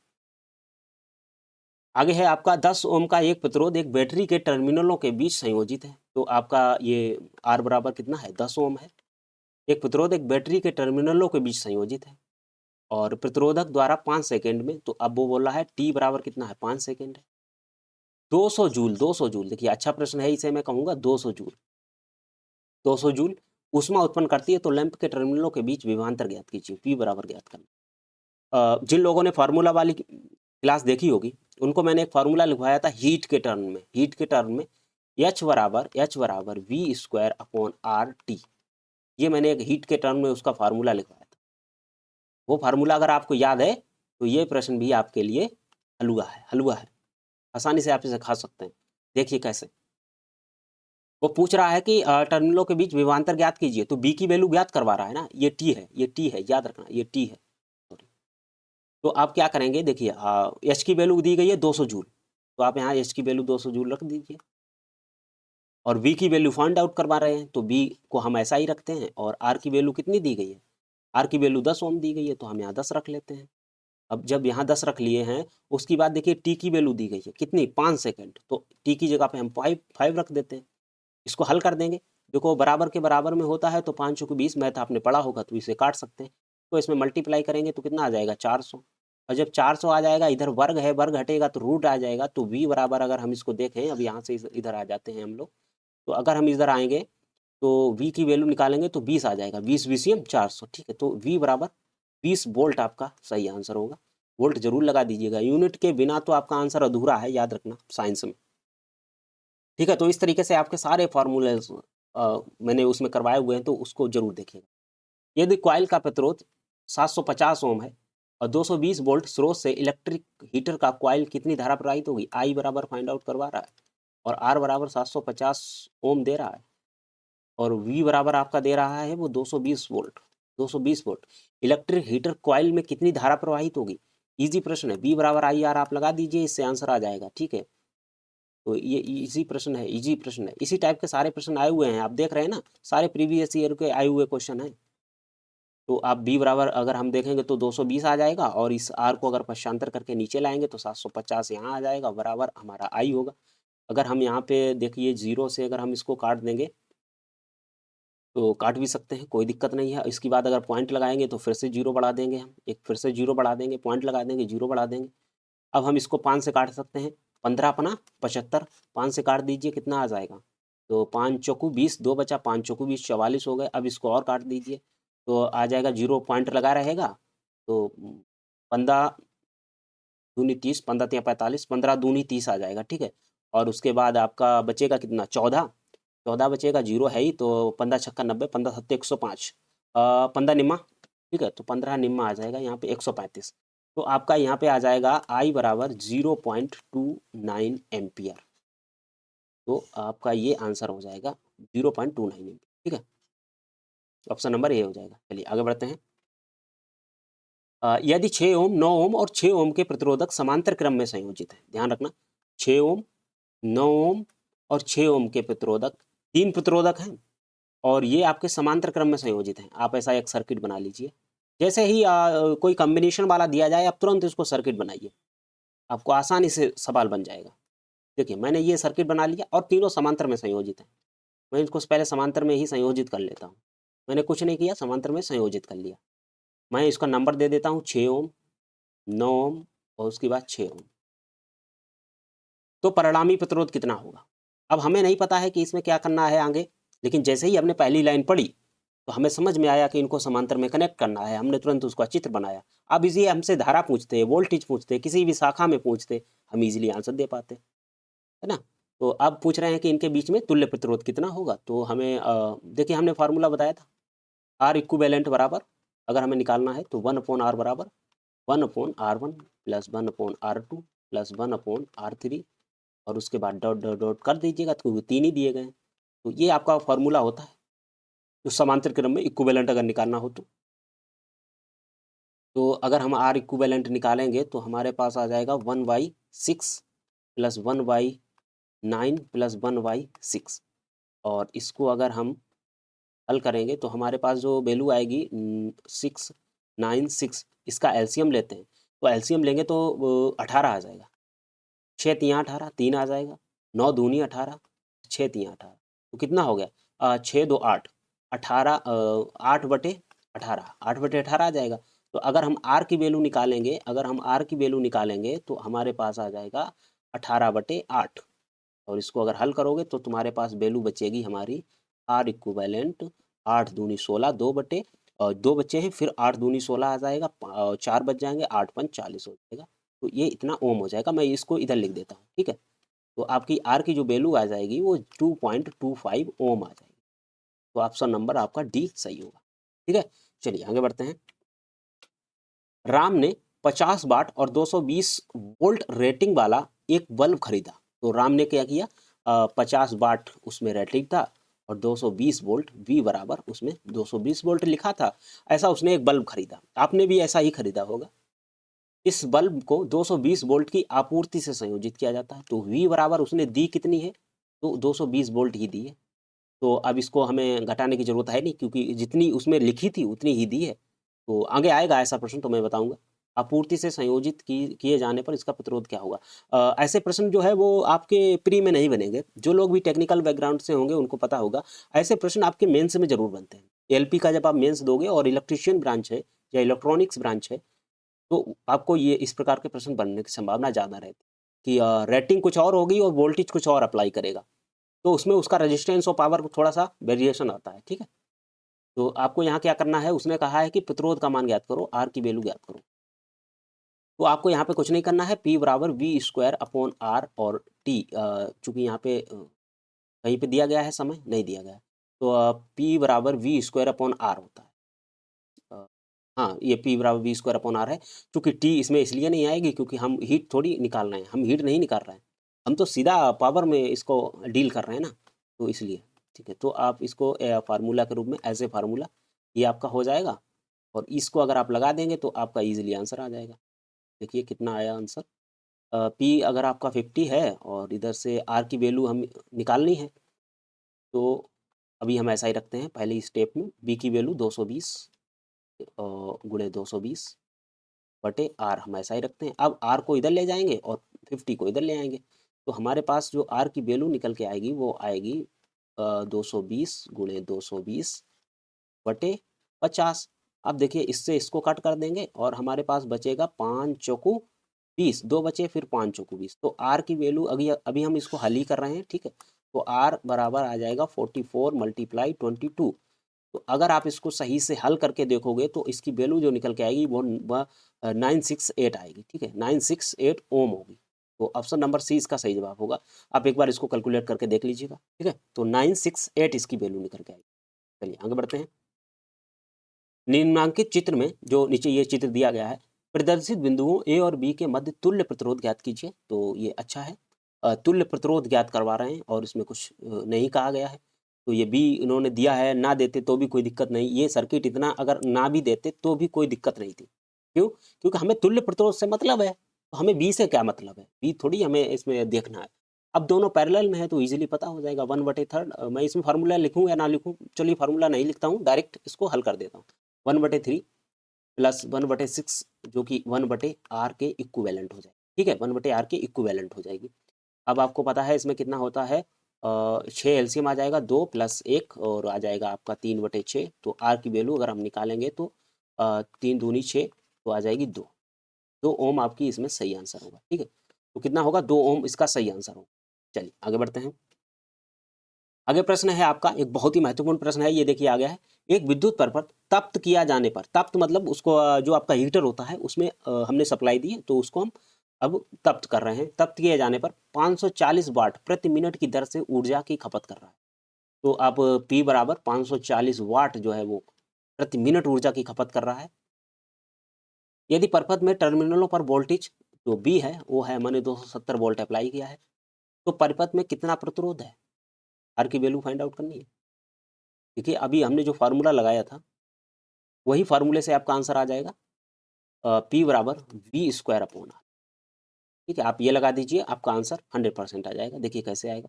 आगे है आपका 10 ओम का एक प्रतिरोध एक बैटरी के टर्मिनलों के बीच संयोजित है। तो आपका ये आर बराबर कितना है, 10 ओम है। एक प्रतिरोध एक बैटरी के टर्मिनलों के बीच संयोजित है और प्रतिरोधक द्वारा 5 सेकेंड में, तो अब वो बोल रहा है टी बराबर कितना है, 5 सेकेंड है। 200 जूल, 200 जूल, देखिए अच्छा प्रश्न है, इसे मैं कहूँगा 200 जूल। 200 जूल ऊष्मा उत्पन्न करती है तो लैंप के टर्मिनलों के बीच विभवांतर ज्ञात कीजिए, पी बराबर ज्ञात करना। जिन लोगों ने फार्मूला वाली क्लास देखी होगी उनको मैंने एक फार्मूला लिखवाया था हीट के टर्म में, हीट के टर्म में H बराबर V square upon R T, ये मैंने एक हीट के टर्म में उसका फार्मूला लिखवाया था। वो फार्मूला अगर आपको याद है तो ये प्रश्न भी आपके लिए हलवा है, हलवा है, आसानी से आप इसे खा सकते हैं। देखिए कैसे वो पूछ रहा है कि टर्मिनलों के बीच विभवांतर ज्ञात कीजिए, तो बी की वैल्यू ज्ञात करवा रहा है ना, ये टी है, ये टी है, याद रखना ये टी है। तो आप क्या करेंगे, देखिए एच की वैल्यू दी गई है 200 जूल, तो आप यहाँ एच की वैल्यू 200 जूल रख दीजिए, और वी की वैल्यू फाइंड आउट करवा रहे हैं तो बी को हम ऐसा ही रखते हैं, और आर की वैल्यू कितनी दी गई है, आर की वैल्यू 10 ओम दी गई है, तो हम यहाँ 10 रख लेते हैं। अब जब यहाँ 10 रख लिए हैं, उसके बाद देखिए टी की वैल्यू दी गई है कितनी, 5 सेकेंड, तो टी की जगह पे हम 5 रख देते हैं। इसको हल कर देंगे, देखो बराबर के बराबर में होता है तो 5 चौके 20, मैथ आपने पढ़ा होगा तो इसे काट सकते हैं, तो इसमें मल्टीप्लाई करेंगे तो कितना आ जाएगा, 400। और जब 400 आ जाएगा, इधर वर्ग है, वर्ग हटेगा तो रूट आ जाएगा, तो v बराबर अगर हम इसको देखें, अब यहाँ से इधर आ जाते हैं हम लोग, तो अगर हम इधर आएंगे तो v की वैल्यू निकालेंगे तो 20 आ जाएगा, 20 VCM 400, ठीक है, तो v बराबर 20 वोल्ट आपका सही आंसर होगा। वोल्ट जरूर लगा दीजिएगा, यूनिट के बिना तो आपका आंसर अधूरा है, याद रखना साइंस में। ठीक है, तो इस तरीके से आपके सारे फॉर्मूले मैंने उसमें करवाए हुए हैं, तो उसको जरूर देखिएगा। यदि कॉइल का प्रतिरोध 750 ओम है और 220 वोल्ट स्रोत से इलेक्ट्रिक हीटर का कॉइल कितनी धारा प्रवाहित होगी, आई बराबर फाइंड आउट करवा रहा है, और आर बराबर 750 ओम दे रहा है, और वी बराबर आपका दे रहा है वो 220 volt, 220 volt. Electric heater coil में कितनी धारा प्रवाहित होगी, इजी प्रश्न है, वी बराबर आई आर आप लगा दीजिए, इससे आंसर आ जाएगा। ठीक है, तो ये इजी प्रश्न है, इजी प्रश्न है, इसी टाइप के सारे प्रश्न आए हुए हैं, आप देख रहे हैं ना, सारे प्रीवियस ईयर के आए हुए क्वेश्चन हैं। तो आप बी बराबर अगर हम देखेंगे तो 220 आ जाएगा, और इस आर को अगर पश्चांतर करके नीचे लाएंगे तो 750 यहाँ आ जाएगा, बराबर हमारा आई होगा। अगर हम यहाँ पे देखिए 0 से अगर हम इसको काट देंगे तो काट भी सकते हैं, कोई दिक्कत नहीं है। इसके बाद अगर पॉइंट लगाएंगे तो फिर से 0 बढ़ा देंगे, हम एक फिर से 0 बढ़ा देंगे, पॉइंट लगा देंगे, 0 बढ़ा देंगे। अब हम इसको 5 से काट सकते हैं, 15 अपना 75, 5 से काट दीजिए, कितना आ जाएगा, तो 5 चौकू 20, 2 बचा, 5 चौकू 20, 44 हो गए। अब इसको और काट दीजिए तो आ जाएगा, 0 पॉइंट लगा रहेगा, तो 15 दूनी 30, 15 तिया 45, 15 दूनी 30 आ जाएगा। ठीक है, और उसके बाद आपका बचेगा कितना, 14, 14 बचेगा, 0 है ही, तो 15 छक्का 90, 15 सत्ते 105, 15 निम्मा, ठीक है, तो 15 निम्मा आ जाएगा यहाँ पे 135। तो आपका यहाँ पे आ जाएगा आई बराबर 0.29 एम्पियर, तो आपका ये आंसर हो जाएगा 0.29 एम्पियर। ठीक है, ऑप्शन नंबर ए हो जाएगा। चलिए आगे बढ़ते हैं। यदि 6 ओम, 9 ओम और 6 ओम के प्रतिरोधक समांतर क्रम में संयोजित है, ध्यान रखना 6 ओम, 9 ओम और 6 ओम के प्रतिरोधक, 3 प्रतिरोधक हैं और ये आपके समांतर क्रम में संयोजित हैं। आप ऐसा एक सर्किट बना लीजिए, जैसे ही कोई कॉम्बिनेशन वाला दिया जाए आप तुरंत इसको सर्किट बनाइए, आपको आसानी से सवाल बन जाएगा। देखिए मैंने ये सर्किट बना लिया और तीनों समांतर में संयोजित हैं। मैं इसको पहले समांतर में ही संयोजित कर लेता हूँ, मैंने कुछ नहीं किया, समांतर में संयोजित कर लिया। मैं इसका नंबर दे देता हूँ 6 ओम, 9 ओम और उसके बाद 6 ओम। तो परिणामी प्रतिरोध कितना होगा, अब हमें नहीं पता है कि इसमें क्या करना है आगे, लेकिन जैसे ही हमने पहली लाइन पढ़ी तो हमें समझ में आया कि इनको समांतर में कनेक्ट करना है, हमने तुरंत उसका चित्र बनाया। अब इसी हमसे धारा पूछते, वोल्टेज पूछते, किसी भी शाखा में पूछते, हम इजीली आंसर दे पाते, है ना। तो अब पूछ रहे हैं कि इनके बीच में तुल्य प्रतिरोध कितना होगा, तो हमें देखिए हमने फार्मूला बताया था, आर इक्विवेलेंट बराबर अगर हमें निकालना है तो 1/r बराबर 1/r1 plus 1/r2 plus 1/R3 और उसके बाद डॉट डॉट डॉट कर दीजिएगा, तो 3 ही दिए गए हैं। तो ये आपका फॉर्मूला होता है जो समांतर क्रम में इक्विवेलेंट अगर निकालना हो तो अगर हम आर इक्विवेलेंट निकालेंगे तो हमारे पास आ जाएगा 1/6 प्लस 1/9 प्लस 1/6 और इसको अगर हम हल करेंगे तो हमारे पास जो वैल्यू आएगी 696, इसका एलसीएम लेते हैं तो एलसीएम लेंगे तो 18 आ जाएगा। 6 तियाँ 18, 3 आ जाएगा, 9 दूनी 18, 6 तियाँ 18, तो कितना हो गया 6 2 8, 18 8/18, 8/18 आ जाएगा। तो अगर हम आर की वैल्यू निकालेंगे, तो हमारे पास आ जाएगा 18/8 और इसको अगर हल करोगे तो तुम्हारे पास वैल्यू बचेगी हमारी आर इक्विवेलेंट 8 दूनी 16, 2 बच्चे हैं, फिर 8 दूनी 16 आ जाएगा, 4 बच जाएंगे, 8 5 40 हो जाएगा। तो ये इतना ओम हो जाएगा। मैं इसको इधर लिख देता हूँ, ठीक है। तो आपकी आर की जो वैल्यू आ जाएगी वो 2.25 ओम आ जाएगी। तो ऑप्शन नंबर आपका डी सही होगा, ठीक है। चलिए आगे बढ़ते हैं। राम ने 50 वाट और 220 वोल्ट रेटिंग वाला एक बल्ब खरीदा। तो राम ने क्या किया 50 वाट उसमें रेटिंग था और 220 वोल्ट V बराबर उसमें 220 वोल्ट लिखा था। ऐसा उसने एक बल्ब खरीदा, आपने भी ऐसा ही खरीदा होगा। इस बल्ब को 220 वोल्ट की आपूर्ति से संयोजित किया जाता है। तो V बराबर उसने दी कितनी है, तो 220 वोल्ट ही दी है। तो अब इसको हमें घटाने की जरूरत है नहीं क्योंकि जितनी उसमें लिखी थी उतनी ही दी है। तो आगे आएगा ऐसा प्रश्न तो मैं बताऊंगा। आपूर्ति से संयोजित किए जाने पर इसका प्रतिरोध क्या होगा। ऐसे प्रश्न जो है वो आपके प्री में नहीं बनेंगे। जो लोग भी टेक्निकल बैकग्राउंड से होंगे उनको पता होगा ऐसे प्रश्न आपके मेंस में जरूर बनते हैं। एलपी का जब आप मेंस दोगे और इलेक्ट्रीशियन ब्रांच है या इलेक्ट्रॉनिक्स ब्रांच है तो आपको ये इस प्रकार के प्रश्न बनने की संभावना ज़्यादा रहती है कि रेटिंग कुछ और होगी और वोल्टेज कुछ और अप्लाई करेगा, तो उसमें उसका रेजिस्टेंस और पावर को थोड़ा सा वेरिएशन आता है, ठीक है। तो आपको यहाँ क्या करना है, उसने कहा है कि प्रतिरोध का मान ज्ञात करो, आर की वैल्यू ज्ञात करो। तो आपको यहाँ पे कुछ नहीं करना है, पी बराबर V²/R और टी चूंकि यहाँ पे कहीं पे दिया गया है समय नहीं दिया गया है, तो पी बराबर V²/R होता है। हाँ, ये पी बराबर V²/R है। चूंकि टी इसमें इसलिए नहीं आएगी क्योंकि हम हीट थोड़ी निकाल रहे हैं, हम हीट नहीं निकाल रहे हैं, हम तो सीधा पावर में इसको डील कर रहे हैं ना, तो इसलिए ठीक है। तो आप इसको फार्मूला के रूप में एज ए फार्मूला ये आपका हो जाएगा और इसको अगर आप लगा देंगे तो आपका इजीली आंसर आ जाएगा। देखिए कितना आया आंसर। पी अगर आपका 50 है और इधर से आर की वैल्यू हम निकालनी है तो अभी हम ऐसा ही रखते हैं पहले स्टेप में, बी की वैल्यू 220 गुणे 220 बटे आर हम ऐसा ही रखते हैं। अब आर को इधर ले जाएंगे और 50 को इधर ले आएंगे तो हमारे पास जो आर की वैल्यू निकल के आएगी वो आएगी 220 गुणे 220 बटे 50। अब देखिए इससे इसको कट कर देंगे और हमारे पास बचेगा 5 चौकू 20, 2 बचे फिर 5 चौकू 20। तो आर की वैल्यू अभी हम इसको हल ही कर रहे हैं, ठीक है। तो आर बराबर आ जाएगा 44 मल्टीप्लाई 22। तो अगर आप इसको सही से हल करके देखोगे तो इसकी वैल्यू जो निकल के आएगी वो 968 आएगी, ठीक है, 968 ओम होगी। तो ऑप्शन नंबर सी इसका सही जवाब होगा। आप एक बार इसको कैलकुलेट करके देख लीजिएगा, ठीक है। तो 968 इसकी वैल्यू निकल के आएगी। चलिए आगे बढ़ते हैं। निम्नांकित चित्र में जो नीचे ये चित्र दिया गया है, प्रदर्शित बिंदुओं ए और बी के मध्य तुल्य प्रतिरोध ज्ञात कीजिए। तो ये अच्छा है, तुल्य प्रतिरोध ज्ञात करवा रहे हैं और इसमें कुछ नहीं कहा गया है। तो ये बी इन्होंने दिया है, ना देते तो भी कोई दिक्कत नहीं, ये सर्किट इतना अगर ना भी देते तो भी कोई दिक्कत नहीं थी। क्यों? क्योंकि हमें तुल्य प्रतिरोध से मतलब है, तो हमें बी से क्या मतलब है, बी थोड़ी हमें इसमें देखना है। अब दोनों पैरेलल में है तो इजीली पता हो जाएगा 1/3। मैं इसमें फार्मूला लिखूं या ना लिखूं, चलिए फार्मूला नहीं लिखता हूँ, डायरेक्ट इसको हल कर देता हूँ। 1/3 प्लस 1/6 जो कि 1/R के इक्विवेलेंट हो जाएगी, ठीक है, 1/R के इक्विवेलेंट हो जाएगी। अब आपको पता है इसमें कितना होता है, 6 एलसीएम आ जाएगा, 2 + 1 और आ जाएगा आपका 3/6। तो आर की वैल्यू अगर हम निकालेंगे तो 3 दूनी 6 तो आ जाएगी 2। 2 ओम आपकी इसमें सही आंसर होगा, ठीक है। तो कितना होगा, 2 ओम इसका सही आंसर होगा। चलिए आगे बढ़ते हैं। आगे प्रश्न है आपका एक बहुत ही महत्वपूर्ण प्रश्न है, ये देखिए आ गया है। एक विद्युत परपथ तप्त किया जाने पर, तप्त मतलब उसको जो आपका हीटर होता है उसमें हमने सप्लाई दी है तो उसको हम अब तप्त कर रहे हैं। तप्त किए जाने पर 540 वाट प्रति मिनट की दर से ऊर्जा की खपत कर रहा है। तो आप P बराबर 540 वाट जो है वो प्रति मिनट ऊर्जा की खपत कर रहा है। यदि परपथ में टर्मिनलों पर वोल्टेज जो बी है वो है मैंने 270 वोल्ट अप्लाई किया है। तो परिपथ में कितना प्रतिरोध है, आर की वैल्यू फाइंड आउट करनी है। देखिए अभी हमने जो फार्मूला लगाया था वही फार्मूले से आपका आंसर आ जाएगा, पी बराबर वी स्क्वायर अपॉन आर। ठीक है, आप ये लगा दीजिए, आपका आंसर 100% आ जाएगा। देखिए कैसे आएगा,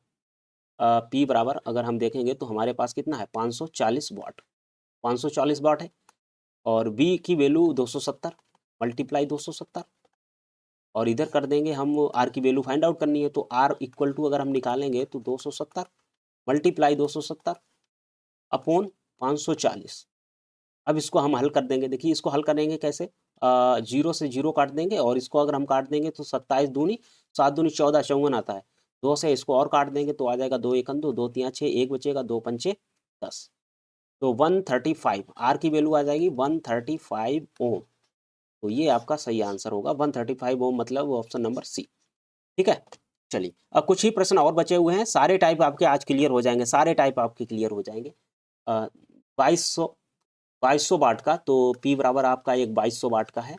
पी बराबर अगर हम देखेंगे तो हमारे पास कितना है 540 वाट, 540 वाट है, और बी की वैल्यू 270 मल्टीप्लाई 270, और इधर कर देंगे हम आर की वैल्यू फाइंड आउट करनी है। तो आर इक्वल टू अगर हम निकालेंगे तो 270 मल्टीप्लाई 270 अपॉन 540। अब इसको हम हल कर देंगे। देखिए इसको हल करेंगे कैसे, 0 से 0 काट देंगे, और इसको अगर हम काट देंगे तो 27 दूनी 7 दूनी 14 54 आता है। 2 से इसको और काट देंगे तो आ जाएगा 2 एकम 2, 2 तियां 6, 1 बचेगा, 2 पंचे 10। तो 135 आर की वैल्यू आ जाएगी 135 ओम। तो ये आपका सही आंसर होगा 135 ओम, मतलब ऑप्शन नंबर सी। ठीक है, चलिए अब कुछ ही प्रश्न और बचे हुए हैं, सारे टाइप आपके आज क्लियर हो जाएंगे, सारे टाइप आपके क्लियर हो जाएंगे। 2200 वाट का, तो पी बराबर आपका एक 2200 वाट का है,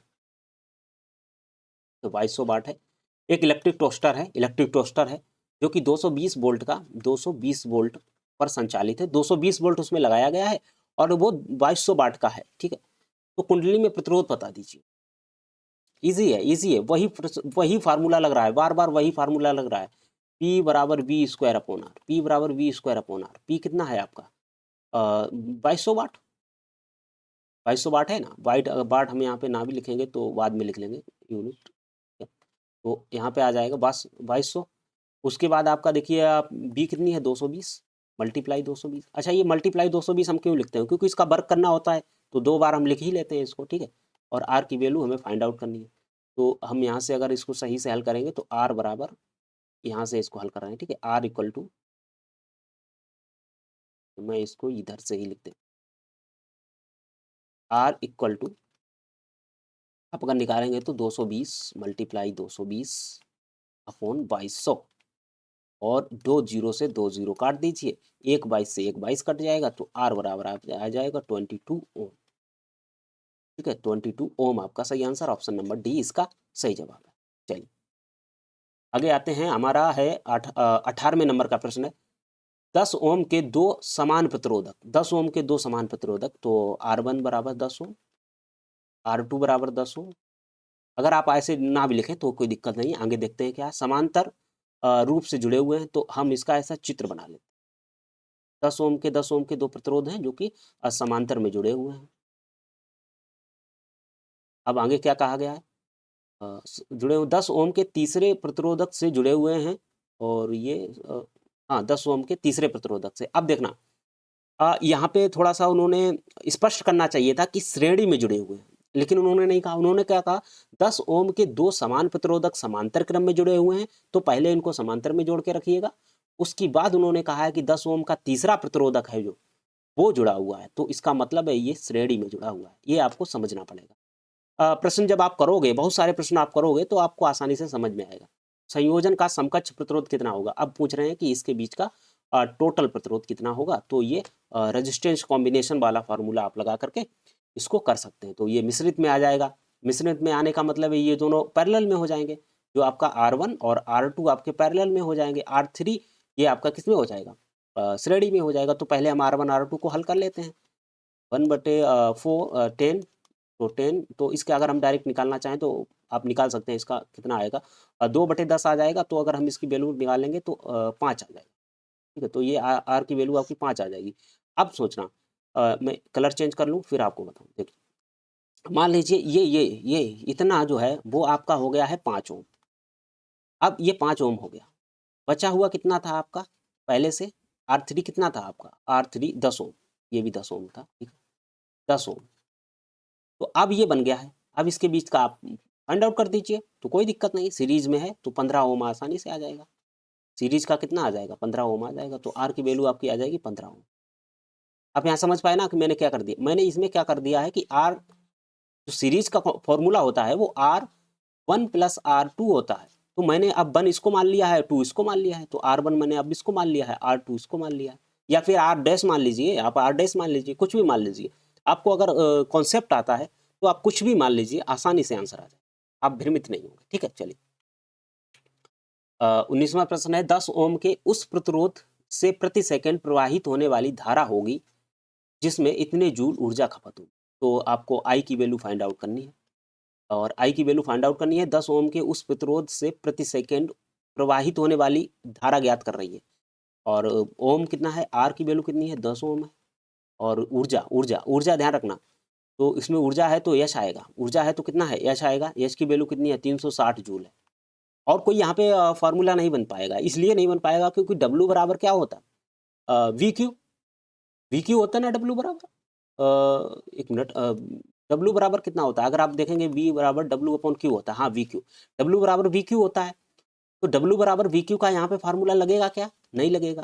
तो 2200 वाट है। एक इलेक्ट्रिक टोस्टर है जो कि 220 वोल्ट का 220 वोल्ट पर संचालित है, 220 वोल्ट उसमें लगाया गया है और वो 2200 वाट का है। ठीक है, तो कुंडली में प्रतिरोध बता दीजिए। इजी है, वही फार्मूला लग रहा है, बार बार वही फार्मूला लग रहा है। पी बराबर V square upon R, P बराबर V square upon R. P कितना है आपका 2200 वाट, 2200 वाट है ना। वाट हम यहाँ पे ना भी लिखेंगे तो बाद में लिख लेंगे यूनिट। तो यहाँ पे आ जाएगा बस 2200। उसके बाद आपका देखिए आप बी कितनी है 220 मल्टीप्लाई 220। अच्छा ये मल्टीप्लाई 220 हम क्यों लिखते हैं, क्योंकि इसका वर्क करना होता है तो 2 बार हम लिख ही लेते हैं इसको। ठीक है, और आर की वैल्यू हमें फाइंड आउट करनी है। तो हम यहाँ से अगर इसको सही से हल करेंगे तो आर बराबर, यहाँ से इसको हल कर रहे हैं। ठीक है, आर इक्वल टू, मैं इसको इधर से ही लिख दें, आर इक्वल टू आप अगर निकालेंगे तो 220 मल्टीप्लाई 220 अपॉन 2200, और 2 जीरो से 2 जीरो काट दीजिए, 1 22 से 1 22 कट जाएगा, तो आर बराबर आ जाएगा 22 ओम। ठीक है, 22 ओम आपका सही आंसर, ऑप्शन नंबर डी इसका सही जवाब है। चलिए आगे आते हैं, हमारा है 18वें नंबर का प्रश्न है। 10 ओम के दो समान प्रतिरोधक, 10 ओम के दो समान प्रतिरोधक, तो R1 बराबर 10 ओम, R2 बराबर 10 ओम। अगर आप ऐसे ना भी लिखें तो कोई दिक्कत नहीं है, आगे देखते हैं क्या समांतर रूप से जुड़े हुए हैं, तो हम इसका ऐसा चित्र बना लेते हैं। 10 ओम के दो प्रतिरोध हैं जो कि समांतर में जुड़े हुए हैं। अब आगे क्या कहा गया है, जुड़े हुए 10 ओम के तीसरे प्रतिरोधक से जुड़े हुए हैं, और ये हाँ 10 ओम के तीसरे प्रतिरोधक से। अब देखना यहाँ पे थोड़ा सा उन्होंने स्पष्ट करना चाहिए था कि श्रेणी में जुड़े हुए हैं, लेकिन उन्होंने नहीं कहा। उन्होंने क्या कहा, 10 ओम के दो समान प्रतिरोधक समांतर क्रम में जुड़े हुए हैं, तो पहले इनको समांतर में जोड़ के रखिएगा। उसके बाद उन्होंने कहा है कि 10 ओम का तीसरा प्रतिरोधक है जो वो जुड़ा हुआ है, तो इसका मतलब है ये श्रेणी में जुड़ा हुआ है। ये आपको समझना पड़ेगा। प्रश्न जब आप करोगे, बहुत सारे प्रश्न आप करोगे तो आपको आसानी से समझ में आएगा। संयोजन का समकक्ष प्रतिरोध कितना होगा, अब पूछ रहे हैं कि इसके बीच का टोटल प्रतिरोध कितना होगा, तो ये रेजिस्टेंस कॉम्बिनेशन वाला फार्मूला आप लगा करके इसको कर सकते हैं। तो ये मिश्रित में आ जाएगा। मिश्रित में आने का मतलब है ये दोनों पैरेलल में हो जाएंगे, जो आपका R1 और R2 आपके पैरेलल में हो जाएंगे। R3 ये आपका किस में हो जाएगा, श्रेणी में हो जाएगा। तो पहले हम R1 R2 को हल कर लेते हैं। 1/4 10, तो 10, तो इसके अगर हम डायरेक्ट निकालना चाहें तो आप निकाल सकते हैं। इसका कितना आएगा 2/10 आ जाएगा। तो अगर हम इसकी वैल्यू निकालेंगे तो 5 आ जाएगा। ठीक है, तो ये आर की वैल्यू आपकी 5 आ जाएगी। अब सोचना, मैं कलर चेंज कर लूँ फिर आपको बताऊँ। देखिए मान लीजिए ये इतना जो है वो आपका हो गया है 5 ओम। अब ये 5 ओम हो गया, बचा हुआ कितना था आपका पहले से, R3 कितना था आपका, R3 10 ओम, ये भी 10 ओम था। ठीक है, 10 ओम। तो अब ये बन गया है। अब इसके बीच का आप फाइंड आउट कर दीजिए, तो कोई दिक्कत नहीं, सीरीज में है तो 15 ओम आसानी से आ जाएगा। सीरीज का कितना आ जाएगा 15 ओम आ जाएगा, तो आर की वैल्यू आपकी आ जाएगी 15 ओम। आप यहाँ समझ पाए ना कि मैंने क्या कर दिया, मैंने इसमें क्या कर दिया है कि आर जो सीरीज का फॉर्मूला होता है वो R1 + R2 होता है। तो मैंने अब 1 इसको मान लिया है, 2 इसको मान लिया है, तो R1 मैंने अब इसको मान लिया है, R2 इसको मान लिया है, या फिर R डैश मान लीजिए, आप R डैश मान लीजिए, कुछ भी मान लीजिए। आपको अगर कॉन्सेप्ट आता है तो आप कुछ भी मान लीजिए, आसानी से आंसर आ जाए। आप भ्रमित नहीं होंगे। ठीक है, चलिए 19वां प्रश्न है 10 ओम के उस प्रतिरोध से प्रति सेकंड प्रवाहित होने वाली धारा होगी जिसमें इतने जूल ऊर्जा खपत होगी। तो आपको आई की वैल्यू फाइंड आउट करनी है, और आई की वैल्यू फाइंड आउट करनी है 10 ओम के उस प्रतिरोध से प्रति सेकंड प्रवाहित होने वाली धारा ज्ञात कर रही है। और ओम कितना है, आर की वैल्यू कितनी है, 10 ओम है। और ऊर्जा ऊर्जा ऊर्जा ध्यान रखना, तो इसमें ऊर्जा है तो यश आएगा, ऊर्जा है तो कितना है, यश आएगा। यश की वैल्यू कितनी है, 360 जूल है। और कोई यहाँ पे फार्मूला नहीं बन पाएगा, इसलिए नहीं बन पाएगा क्योंकि डब्ल्यू बराबर क्या होता है, वी क्यू, वी क्यू होता है ना डब्ल्यू बराबर। एक मिनट, डब्ल्यू बराबर कितना होता है, अगर आप देखेंगे वी बराबर डब्ल्यू अपॉन क्यू होता है, हाँ वी क्यू, डब्ल्यू बराबर वी क्यू होता है। तो डब्ल्यू बराबर वी क्यू का यहाँ पे फार्मूला लगेगा क्या, नहीं लगेगा,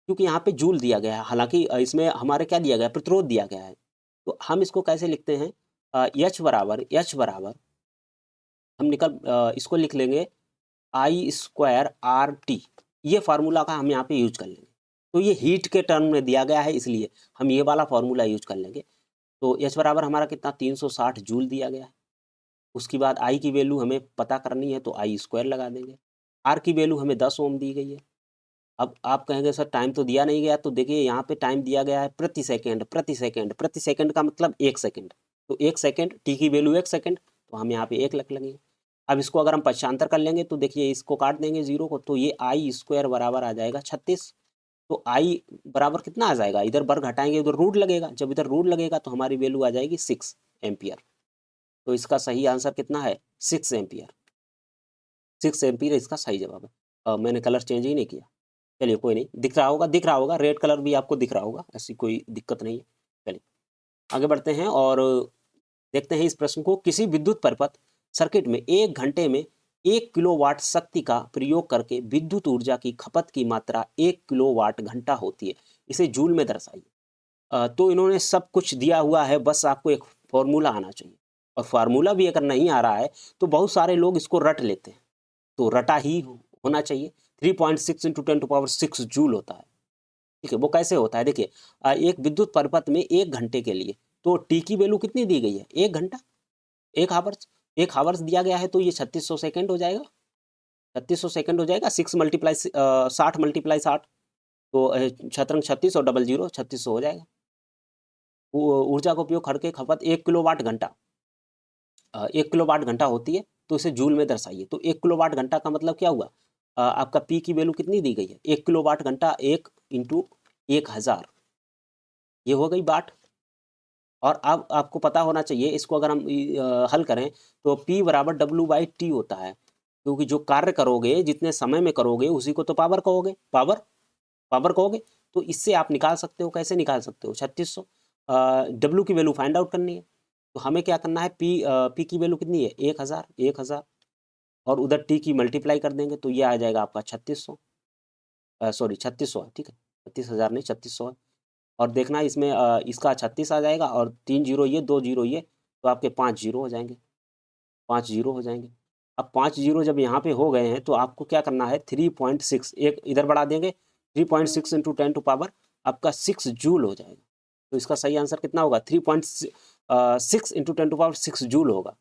क्योंकि यहाँ पे जूल दिया गया है। हालांकि इसमें हमारे क्या दिया गया है, प्रतिरोध दिया गया है। तो हम इसको कैसे लिखते हैं, एच बराबर हम इसको लिख लेंगे आई स्क्वायर आर टी, ये फार्मूला का हम यहाँ पे यूज कर लेंगे। तो ये हीट के टर्म में दिया गया है, इसलिए हम ये वाला फार्मूला यूज कर लेंगे। तो एच बराबर हमारा कितना, 360 जूल दिया गया है। उसके बाद आई की वैल्यू हमें पता करनी है, तो आई स्क्वायर लगा देंगे। आर की वैल्यू हमें 10 ओम दी गई है। अब आप कहेंगे सर टाइम तो दिया नहीं गया, तो देखिए यहाँ पे टाइम दिया गया है प्रति सेकेंड, प्रति सेकेंड, प्रति सेकेंड का मतलब 1 सेकेंड। तो 1 सेकेंड, टी की वैल्यू 1 सेकेंड, तो हम यहाँ पे 1 लिख लेंगे। अब इसको अगर हम पक्षांतर कर लेंगे तो देखिए इसको काट देंगे 0 को, तो ये आई स्क्वायर बराबर आ जाएगा 36। तो आई बराबर कितना आ जाएगा, इधर वर्ग हटाएंगे उधर रूट लगेगा, जब इधर रूट लगेगा तो हमारी वैल्यू आ जाएगी 6 एम्पियर। तो इसका सही आंसर कितना है, 6 एम्पियर। 6 एम्पियर इसका सही जवाब है। मैंने कलर चेंज ही नहीं किया। चलिए कोई नहीं, दिख रहा होगा, दिख रहा होगा, रेड कलर भी आपको दिख रहा होगा, ऐसी कोई दिक्कत नहीं है। चलिए आगे बढ़ते हैं और देखते हैं इस प्रश्न को। किसी विद्युत परिपथ सर्किट में 1 घंटे में 1 किलोवाट शक्ति का प्रयोग करके विद्युत ऊर्जा की खपत की मात्रा 1 किलोवाट घंटा होती है, इसे जूल में दर्शाइए। तो इन्होंने सब कुछ दिया हुआ है, बस आपको एक फॉर्मूला आना चाहिए। और फार्मूला भी अगर नहीं आ रहा है तो बहुत सारे लोग इसको रट लेते हैं, तो रटा ही होना चाहिए। 3.6 इंटू 10⁶ जूल होता है। ठीक है, वो कैसे होता है, देखिए एक विद्युत परिपथ में 1 घंटे के लिए, तो टी की वैल्यू कितनी दी गई है, 1 घंटा, 1 हावर्स, 1 हावर्स दिया गया है, तो ये 3600 सेकेंड हो जाएगा, 3600 सेकेंड हो जाएगा। 6 मल्टीप्लाई 60 मल्टीप्लाई 60, तो शतरंग 36 और डबल 0 3600 हो जाएगा। ऊर्जा का उपयोग करके खपत 1 किलोवाट घंटा, 1 किलोवाट घंटा होती है, तो इसे जूल में दर्शाइए। तो 1 किलोवाट घंटा का मतलब क्या हुआ, आपका पी की वैल्यू कितनी दी गई है, 1 किलोवाट घंटा 1 इंटू 1000, ये हो गई वाट। और अब आपको पता होना चाहिए, इसको अगर हम हल करें तो P बराबर W/T होता है, क्योंकि जो कार्य करोगे जितने समय में करोगे उसी को तो पावर कहोगे, पावर कहोगे। तो इससे आप निकाल सकते हो, कैसे निकाल सकते हो, 3600। W की वैल्यू फाइंड आउट करनी है, तो हमें क्या करना है, P की वैल्यू कितनी है, 1000, 1000, और उधर T की मल्टीप्लाई कर देंगे, तो ये आ जाएगा आपका 3600, सॉरी 3600 है, ठीक है, 36,000 नहीं 3600 है। और देखना इसमें इसका 36 आ जाएगा, और 3 जीरो ये, 2 जीरो ये, तो आपके 5 जीरो हो जाएंगे, 5 जीरो हो जाएंगे। अब 5 जीरो जब यहाँ पे हो गए हैं तो आपको क्या करना है, 3.6 एक इधर बढ़ा देंगे, 3.6 इंटू 10 टू पावर आपका 6 जूल हो जाएगा। तो इसका सही आंसर कितना होगा, 3.6 इंटू 10 टू पावर 6 जूल होगा।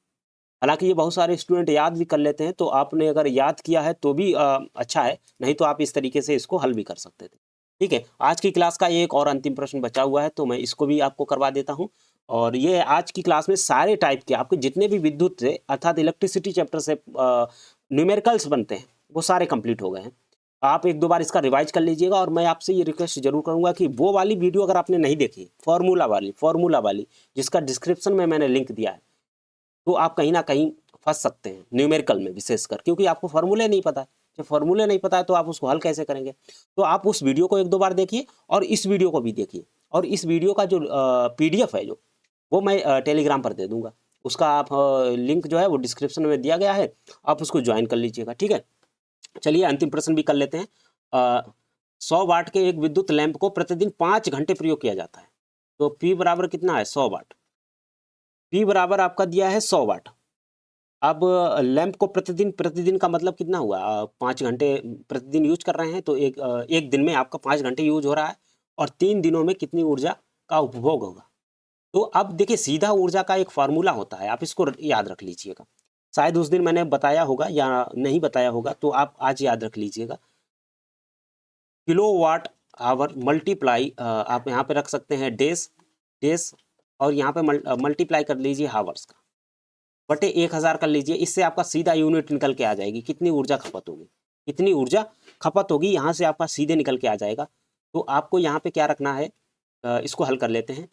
हालांकि ये बहुत सारे स्टूडेंट याद भी कर लेते हैं, तो आपने अगर याद किया है तो भी अच्छा है, नहीं तो आप इस तरीके से इसको हल भी कर सकते थे। ठीक है, आज की क्लास का एक और अंतिम प्रश्न बचा हुआ है, तो मैं इसको भी आपको करवा देता हूँ। और ये आज की क्लास में सारे टाइप के आपके जितने भी विद्युत से अर्थात इलेक्ट्रिसिटी चैप्टर से न्यूमेरिकल्स बनते हैं वो सारे कंप्लीट हो गए हैं। आप एक दो बार इसका रिवाइज कर लीजिएगा, और मैं आपसे ये रिक्वेस्ट जरूर करूंगा कि वो वाली वीडियो अगर आपने नहीं देखी, फॉर्मूला वाली जिसका डिस्क्रिप्शन में मैंने लिंक दिया है, तो आप कहीं ना कहीं फंस सकते हैं न्यूमेरिकल में विशेषकर, क्योंकि आपको फॉर्मूले नहीं पता है। जब फॉर्मूले नहीं पता है तो आप उसको हल कैसे करेंगे। तो आप उस वीडियो को एक दो बार देखिए, और इस वीडियो को भी देखिए, और इस वीडियो का जो PDF है जो, वो मैं टेलीग्राम पर दे दूंगा। उसका आप लिंक जो है वो डिस्क्रिप्शन में दिया गया है, आप उसको ज्वाइन कर लीजिएगा। ठीक है, चलिए अंतिम प्रश्न भी कर लेते हैं। 100 वाट के एक विद्युत लैंप को प्रतिदिन 5 घंटे प्रयोग किया जाता है, तो P बराबर कितना है, 100 वाट। P बराबर आपका दिया है 100 वाट। अब लैंप को प्रतिदिन का मतलब कितना हुआ, 5 घंटे प्रतिदिन यूज कर रहे हैं, तो एक दिन में आपका 5 घंटे यूज हो रहा है, और 3 दिनों में कितनी ऊर्जा का उपभोग होगा। तो अब देखिए सीधा ऊर्जा का एक फार्मूला होता है, आप इसको याद रख लीजिएगा। शायद उस दिन मैंने बताया होगा या नहीं बताया होगा, तो आप आज याद रख लीजिएगा। किलोवाट आवर मल्टीप्लाई, आप यहाँ पे रख सकते हैं डेज, और यहाँ पे मल्टीप्लाई कर लीजिए हावर्स का, बटे 1000 कर लीजिए। इससे आपका सीधा यूनिट निकल के आ जाएगी, कितनी ऊर्जा खपत होगी, कितनी ऊर्जा खपत होगी, यहाँ से आपका सीधे निकल के आ जाएगा। तो आपको यहाँ पे क्या रखना है, इसको हल कर लेते हैं।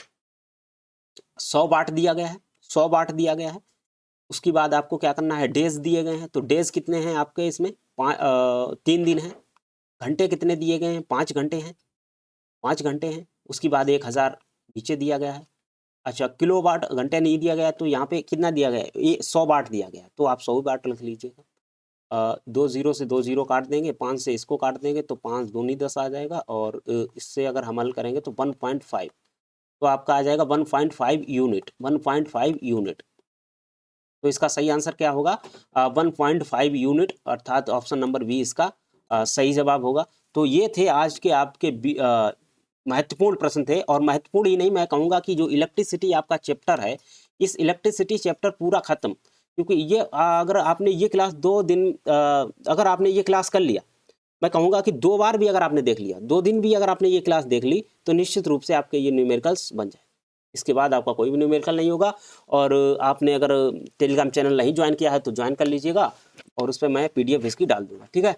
100 वाट दिया गया है, 100 वाट दिया गया है। उसके बाद आपको क्या करना है, डेज दिए गए हैं, तो डेज कितने हैं आपके इसमें, 3 दिन हैं। घंटे कितने दिए गए हैं, 5 घंटे हैं, 5 घंटे हैं। उसके बाद 1000 नीचे दिया गया है। अच्छा, किलोवाट घंटे नहीं दिया गया, तो यहाँ पे कितना दिया गया है, ये 100 वाट दिया गया है, तो आप 100 वाट लिख लीजिएगा। 2 जीरो से 2 जीरो काट देंगे, 5 से इसको काट देंगे, तो 5 दूनी 10 आ जाएगा, और इससे अगर हम हल करेंगे तो 1.5, तो आपका आ जाएगा 1.5 यूनिट, 1.5 यूनिट। तो इसका सही आंसर क्या होगा, 1.5 यूनिट, अर्थात ऑप्शन नंबर बी इसका सही जवाब होगा। तो ये थे आज के आपके महत्वपूर्ण प्रश्न थे, और महत्वपूर्ण ही नहीं, मैं कहूँगा कि जो इलेक्ट्रिसिटी आपका चैप्टर है, इस इलेक्ट्रिसिटी चैप्टर पूरा खत्म, क्योंकि ये अगर आपने ये क्लास 2 दिन अगर आपने ये क्लास कर लिया, मैं कहूँगा कि 2 बार भी अगर आपने देख लिया, 2 दिन भी अगर आपने ये क्लास देख ली, तो निश्चित रूप से आपके ये न्यूमेरिकल्स बन जाए। इसके बाद आपका कोई भी न्यूमेरिकल नहीं होगा। और आपने अगर टेलीग्राम चैनल नहीं ज्वाइन किया है तो ज्वाइन कर लीजिएगा, और उस पर मैं PDF इसकी डाल दूंगा, ठीक है।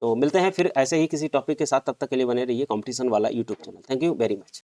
तो मिलते हैं फिर ऐसे ही किसी टॉपिक के साथ, तब तक के लिए बने रहिए कंपटीशन वाला YouTube channel. Thank you very much.